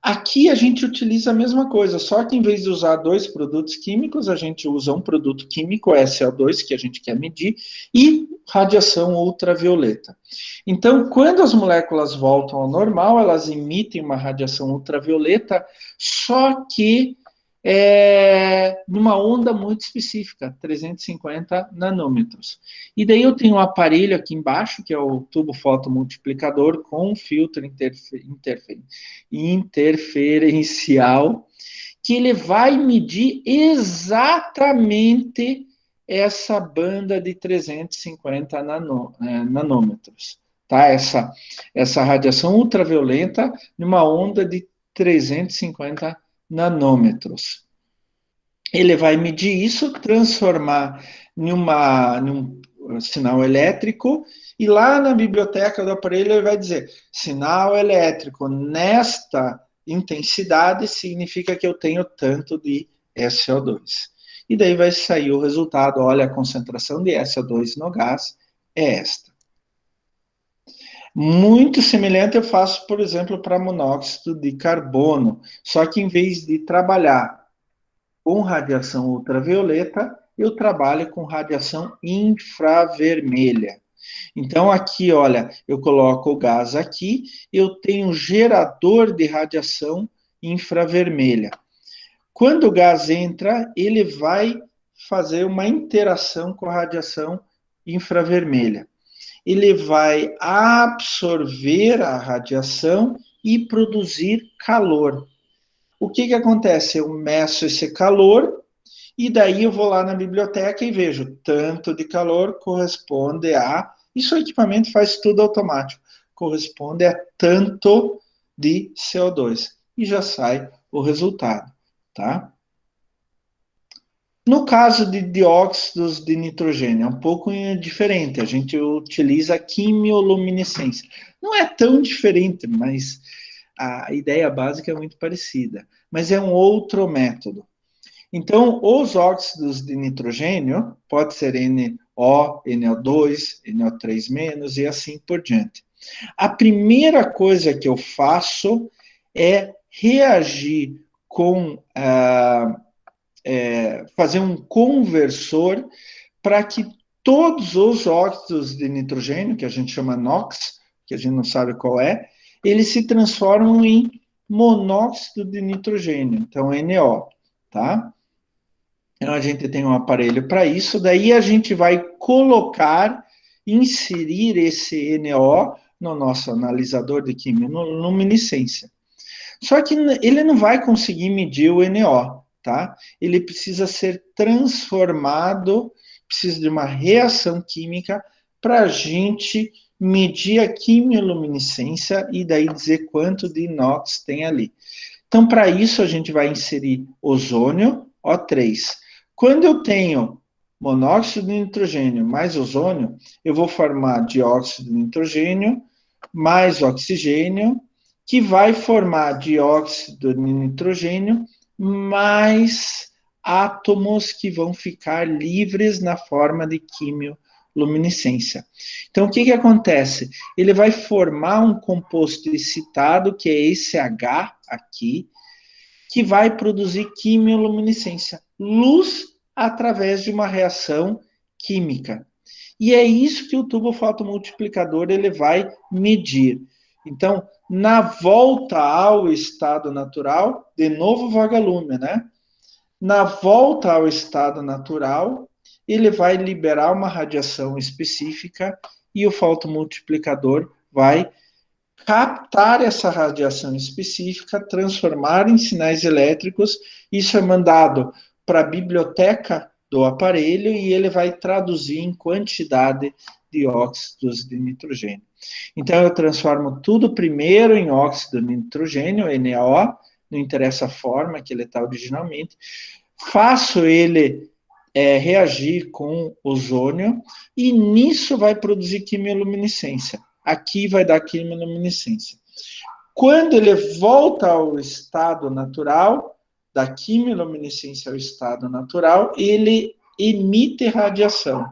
Aqui a gente utiliza a mesma coisa, só que em vez de usar 2 produtos químicos, a gente usa um produto químico, SO2, que a gente quer medir, e radiação ultravioleta. Então, quando as moléculas voltam ao normal, elas emitem uma radiação ultravioleta, só que numa onda muito específica, 350 nanômetros. E daí eu tenho um aparelho aqui embaixo, que é o tubo fotomultiplicador com filtro interferencial, que ele vai medir exatamente essa banda de 350 nanômetros. Tá? Essa radiação ultravioleta numa onda de 350 nanômetros. Ele vai medir isso, transformar num sinal elétrico, e lá na biblioteca do aparelho ele vai dizer, sinal elétrico nesta intensidade significa que eu tenho tanto de SO2. E daí vai sair o resultado, olha, a concentração de SO2 no gás é esta. Muito semelhante eu faço, por exemplo, para monóxido de carbono, só que em vez de trabalhar com radiação ultravioleta, eu trabalho com radiação infravermelha. Então, aqui, olha, eu coloco o gás aqui, eu tenho um gerador de radiação infravermelha. Quando o gás entra, ele vai fazer uma interação com a radiação infravermelha. Ele vai absorver a radiação e produzir calor. O que, que acontece? Eu meço esse calor e daí eu vou lá na biblioteca e vejo tanto de calor corresponde a. Isso o equipamento faz tudo automático. Corresponde a tanto de CO2. E já sai o resultado, tá? No caso de dióxidos de nitrogênio, é um pouco diferente. A gente utiliza quimioluminescência. Não é tão diferente, mas a ideia básica é muito parecida. Mas é um outro método. Então, os óxidos de nitrogênio, pode ser NO, NO2, NO3-, e assim por diante. A primeira coisa que eu faço é reagir com, fazer um conversor para que todos os óxidos de nitrogênio, que a gente chama NOx, que a gente não sabe qual é, eles se transformam em monóxido de nitrogênio, então NO, tá? Então, a gente tem um aparelho para isso, daí a gente vai colocar, inserir esse NO no nosso analisador de quimiluminescência. Só que ele não vai conseguir medir o NO, tá? Ele precisa ser transformado, precisa de uma reação química para a gente medir a quimiluminescência e daí dizer quanto de inox tem ali. Então, para isso, a gente vai inserir ozônio, O3. Quando eu tenho monóxido de nitrogênio mais ozônio, eu vou formar dióxido de nitrogênio mais oxigênio, que vai formar dióxido de nitrogênio mais átomos que vão ficar livres na forma de quimioluminescência. Então, o que, que acontece? Ele vai formar um composto excitado, que é esse H aqui, que vai produzir quimioluminescência, luz através de uma reação química. E é isso que o tubo fotomultiplicador ele vai medir. Então, na volta ao estado natural, de novo vagalume, né? Na volta ao estado natural, ele vai liberar uma radiação específica e o fotomultiplicador vai captar essa radiação específica, transformar em sinais elétricos. Isso é mandado para a biblioteca do aparelho e ele vai traduzir em quantidade de óxidos de nitrogênio. Então, eu transformo tudo primeiro em óxido de nitrogênio, NaO, não interessa a forma que ele está originalmente, faço ele reagir com ozônio e nisso vai produzir quimioluminescência. Aqui vai dar quimioluminescência. Quando ele volta ao estado natural, da quimioluminescência ao estado natural, ele emite radiação.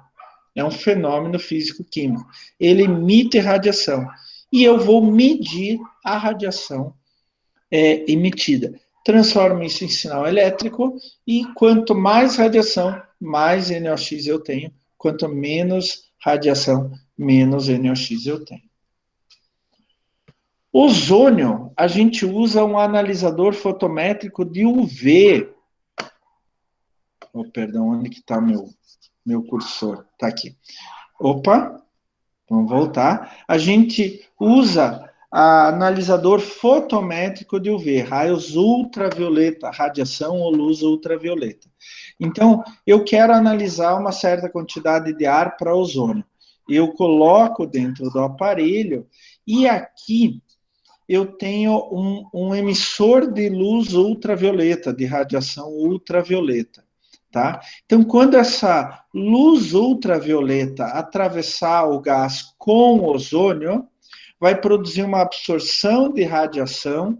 É um fenômeno físico-químico. Ele emite radiação. E eu vou medir a radiação emitida. Transformo isso em sinal elétrico e quanto mais radiação, mais NOx eu tenho. Quanto menos radiação, menos NOx eu tenho. Ozônio, a gente usa um analisador fotométrico de UV. Oh, perdão, onde que está meu cursor? Está aqui. Opa, vamos voltar. A gente usa analisador fotométrico de UV, raios ultravioleta, radiação ou luz ultravioleta. Então, eu quero analisar uma certa quantidade de ar para ozônio. Eu coloco dentro do aparelho e aqui eu tenho um emissor de luz ultravioleta, de radiação ultravioleta. Tá? Então, quando essa luz ultravioleta atravessar o gás com ozônio, vai produzir uma absorção de radiação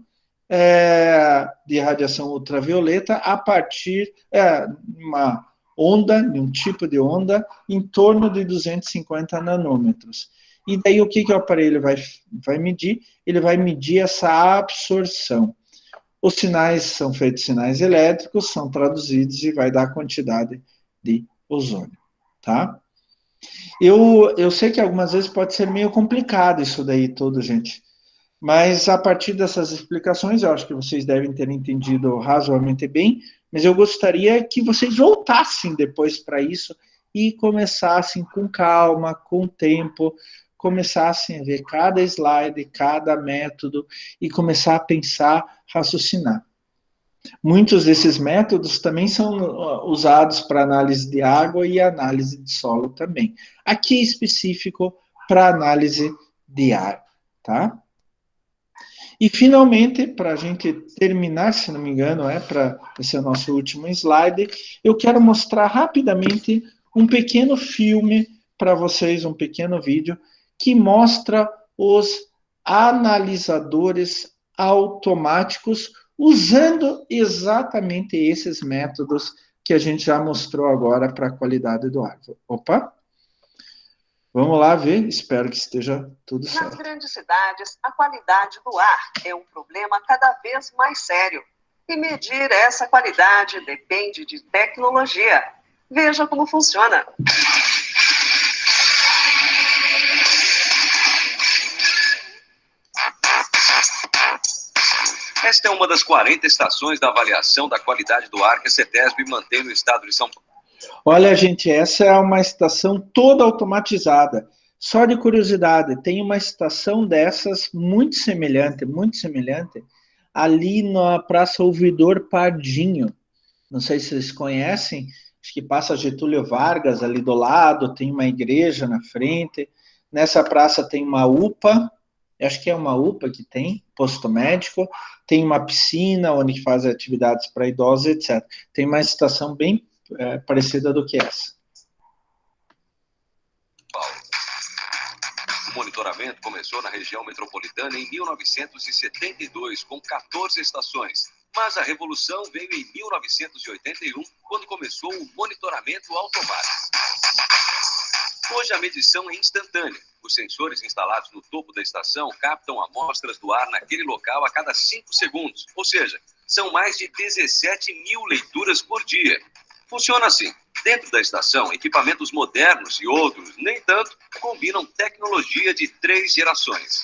ultravioleta a partir de uma onda, de um tipo de onda, em torno de 250 nanômetros. E daí o que o aparelho vai medir? Ele vai medir essa absorção. Os sinais são feitos sinais elétricos, são traduzidos e vai dar a quantidade de ozônio, tá? Eu sei que algumas vezes pode ser meio complicado isso daí tudo, gente. Mas a partir dessas explicações, eu acho que vocês devem ter entendido razoavelmente bem, mas eu gostaria que vocês voltassem depois para isso e começassem com calma, com tempo, começassem a ver cada slide, cada método e começar a pensar, raciocinar. Muitos desses métodos também são usados para análise de água e análise de solo também. Aqui específico para análise de ar, tá? E, finalmente, para a gente terminar, se não me engano, para esse é o nosso último slide, eu quero mostrar rapidamente um pequeno filme para vocês, um pequeno vídeo, que mostra os analisadores automáticos usando exatamente esses métodos que a gente já mostrou agora para a qualidade do ar. Opa! Vamos lá ver, espero que esteja tudo certo. Nas grandes cidades, a qualidade do ar é um problema cada vez mais sério. E medir essa qualidade depende de tecnologia. Veja como funciona. Esta é uma das 40 estações da avaliação da qualidade do ar que a CETESB mantém no estado de São Paulo. Olha, gente, essa é uma estação toda automatizada. Só de curiosidade, tem uma estação dessas muito semelhante, ali na Praça Ouvidor Pardinho. Não sei se vocês conhecem, acho que passa Getúlio Vargas ali do lado, tem uma igreja na frente. Nessa praça tem uma UPA, acho que é uma UPA que tem, posto médico, tem uma piscina onde faz atividades para idosos, etc. Tem uma estação bem parecida do que essa. O monitoramento começou na região metropolitana em 1972, com 14 estações. Mas a revolução veio em 1981, quando começou o monitoramento automático. Hoje a medição é instantânea. Os sensores instalados no topo da estação captam amostras do ar naquele local a cada 5 segundos. Ou seja, são mais de 17 mil leituras por dia. Funciona assim. Dentro da estação, equipamentos modernos e outros, nem tanto, combinam tecnologia de 3 gerações.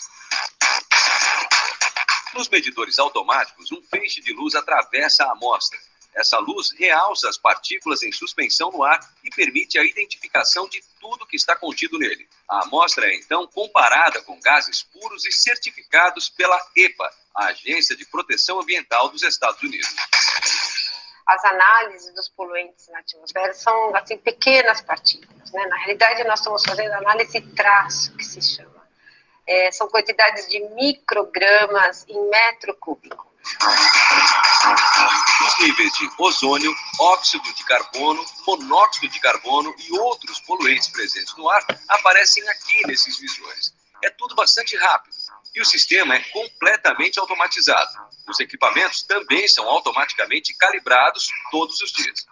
Nos medidores automáticos, um feixe de luz atravessa a amostra. Essa luz realça as partículas em suspensão no ar e permite a identificação de tudo que está contido nele. A amostra é, então, comparada com gases puros e certificados pela EPA, a Agência de Proteção Ambiental dos Estados Unidos. As análises dos poluentes na atmosfera são, assim, pequenas partículas, né? Na realidade, nós estamos fazendo análise traço, que se chama. São quantidades de microgramas em metro cúbico. Os níveis de ozônio, óxido de carbono, monóxido de carbono e outros poluentes presentes no ar aparecem aqui nesses visores. É tudo bastante rápido. E o sistema é completamente automatizado. Os equipamentos também são automaticamente calibrados todos os dias.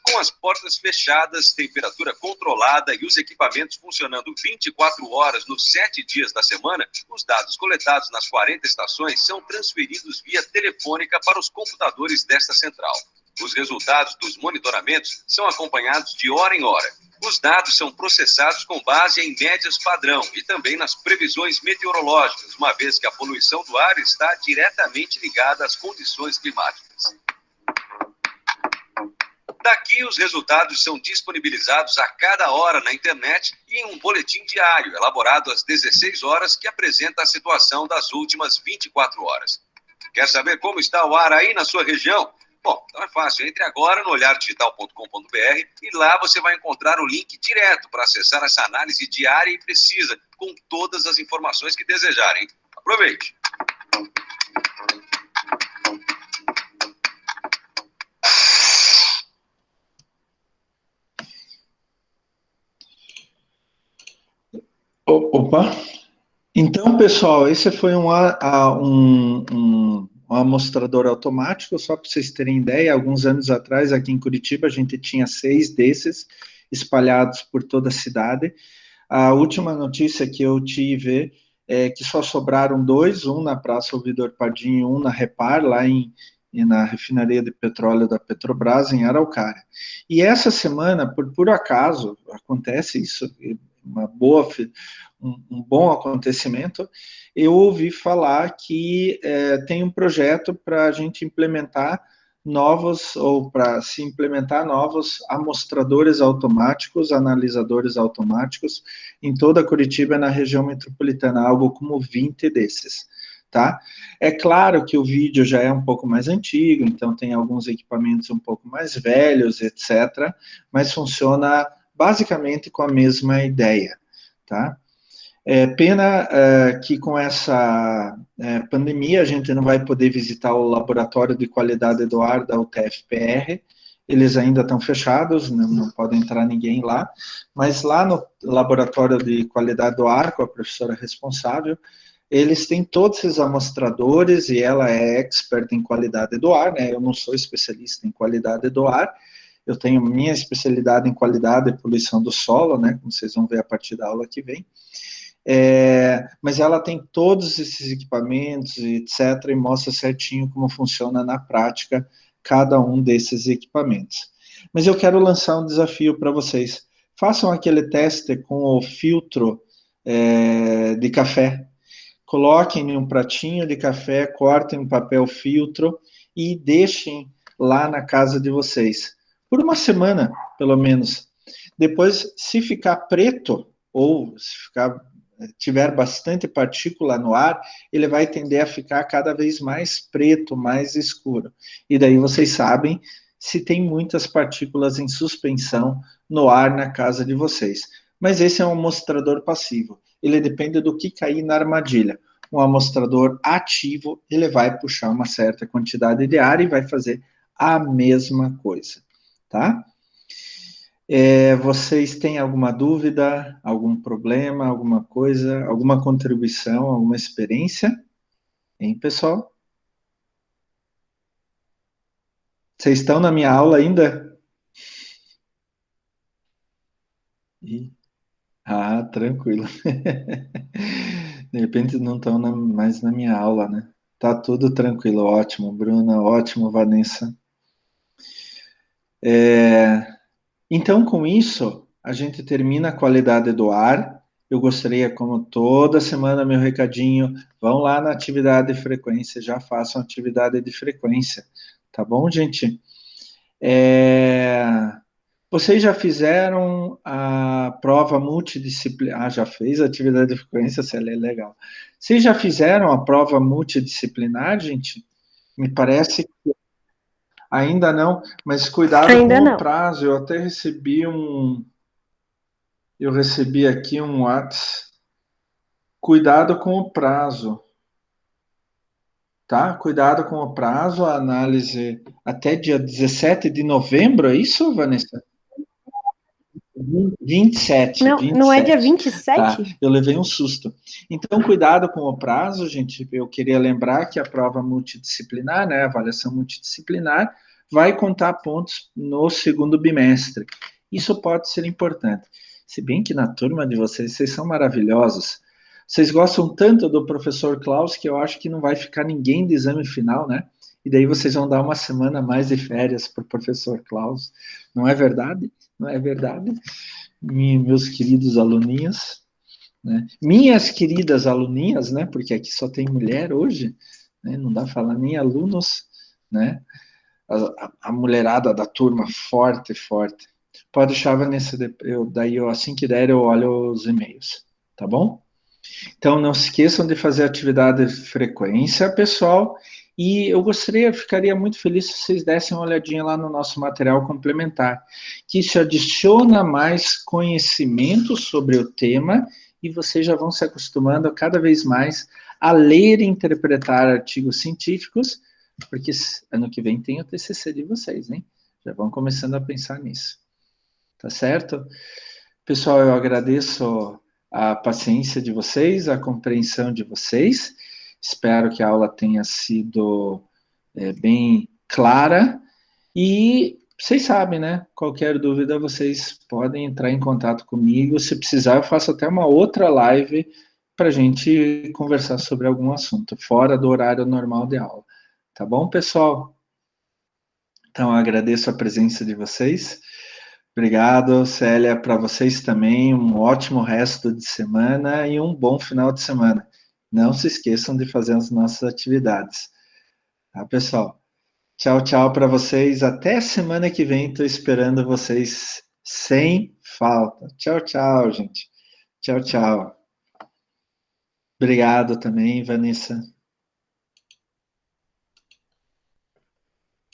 Com as portas fechadas, temperatura controlada e os equipamentos funcionando 24 horas nos 7 dias da semana, os dados coletados nas 40 estações são transferidos via telefônica para os computadores desta central. Os resultados dos monitoramentos são acompanhados de hora em hora. Os dados são processados com base em médias padrão e também nas previsões meteorológicas, uma vez que a poluição do ar está diretamente ligada às condições climáticas. Daqui, os resultados são disponibilizados a cada hora na internet e em um boletim diário, elaborado às 16 horas, que apresenta a situação das últimas 24 horas. Quer saber como está o ar aí na sua região? Bom, então é fácil. Entre agora no olhardigital.com.br e lá você vai encontrar o link direto para acessar essa análise diária e precisa, com todas as informações que desejarem. Aproveite! Opa! Então, pessoal, esse foi um amostrador automático, só para vocês terem ideia. Alguns anos atrás, aqui em Curitiba, a gente tinha 6 desses espalhados por toda a cidade. A última notícia que eu tive é que só sobraram 2, um na Praça Ouvidor Pardinho e um na Repar, lá na refinaria de petróleo da Petrobras, em Araucária. E essa semana, por acaso, acontece isso, um bom acontecimento, eu ouvi falar que tem um projeto para a gente implementar para se implementar novos amostradores automáticos, analisadores automáticos em toda Curitiba, na região metropolitana, algo como 20 desses, tá? É claro que o vídeo já é um pouco mais antigo, então tem alguns equipamentos um pouco mais velhos, etc., mas funciona basicamente com a mesma ideia, tá? Pena que com essa pandemia a gente não vai poder visitar o laboratório de qualidade do ar da UTF-PR, eles ainda estão fechados, não pode entrar ninguém lá, mas lá no laboratório de qualidade do ar, com a professora responsável, eles têm todos esses amostradores e ela é expert em qualidade do ar, né? Eu não sou especialista em qualidade do ar, eu tenho minha especialidade em qualidade e poluição do solo, né? Como vocês vão ver a partir da aula que vem. Mas ela tem todos esses equipamentos, etc., e mostra certinho como funciona na prática cada um desses equipamentos. Mas eu quero lançar um desafio para vocês. Façam aquele teste com o filtro de café. Coloquem em um pratinho de café, cortem um papel filtro e deixem lá na casa de vocês. Por uma semana, pelo menos. Depois, se ficar preto, ou se tiver bastante partícula no ar, ele vai tender a ficar cada vez mais preto, mais escuro. E daí vocês sabem se tem muitas partículas em suspensão no ar na casa de vocês. Mas esse é um amostrador passivo. Ele depende do que cair na armadilha. Um amostrador ativo, ele vai puxar uma certa quantidade de ar e vai fazer a mesma coisa, tá? Vocês têm alguma dúvida, algum problema, alguma coisa, alguma contribuição, alguma experiência? Hein, pessoal? Vocês estão na minha aula ainda? Tranquilo. De repente não estão mais na minha aula, né? Tá tudo tranquilo, ótimo, Bruna, ótimo, Vanessa. Então, com isso, a gente termina a qualidade do ar. Eu gostaria, como toda semana, meu recadinho, vão lá na atividade de frequência, já façam atividade de frequência, tá bom, gente? Vocês já fizeram a prova multidisciplinar? Já fez a atividade de frequência, se ela é legal. Vocês já fizeram a prova multidisciplinar, gente? Me parece que ainda não, mas cuidado Ainda com o não. prazo. Eu até recebi aqui um WhatsApp. Cuidado com o prazo, tá? Cuidado com o prazo, a análise até dia 17 de novembro, é isso, Vanessa? 27. Não é dia 27. Tá, 27? eu levei um susto. Então, cuidado com o prazo, gente. Eu queria lembrar que a prova multidisciplinar, né, a avaliação multidisciplinar, vai contar pontos no segundo bimestre. Isso pode ser importante. Se bem que na turma de vocês são maravilhosos. Vocês gostam tanto do professor Klaus que eu acho que não vai ficar ninguém de exame final, né? E daí vocês vão dar uma semana mais de férias para o professor Klaus. Não é verdade? Não é verdade? Meus queridos aluninhos, né? Minhas queridas aluninhas, né? Porque aqui só tem mulher hoje, né? Não dá para falar nem alunos, né? A mulherada da turma forte. Pode deixar, Vanessa, assim que der eu olho os e-mails, tá bom? Então, não se esqueçam de fazer atividade de frequência, pessoal. E eu ficaria muito feliz se vocês dessem uma olhadinha lá no nosso material complementar, que isso adiciona mais conhecimento sobre o tema e vocês já vão se acostumando cada vez mais a ler e interpretar artigos científicos, porque ano que vem tem o TCC de vocês, hein? Já vão começando a pensar nisso. Tá certo? Pessoal, eu agradeço a paciência de vocês, a compreensão de vocês. Espero que a aula tenha sido bem clara. E vocês sabem, né? Qualquer dúvida, vocês podem entrar em contato comigo. Se precisar, eu faço até uma outra live para a gente conversar sobre algum assunto, fora do horário normal de aula. Tá bom, pessoal? Então, eu agradeço a presença de vocês. Obrigado, Célia, para vocês também. Um ótimo resto de semana e um bom final de semana. Não se esqueçam de fazer as nossas atividades. Tá, pessoal? Tchau, tchau para vocês. Até semana que vem. Estou esperando vocês sem falta. Tchau, tchau, gente. Tchau, tchau. Obrigado também, Vanessa.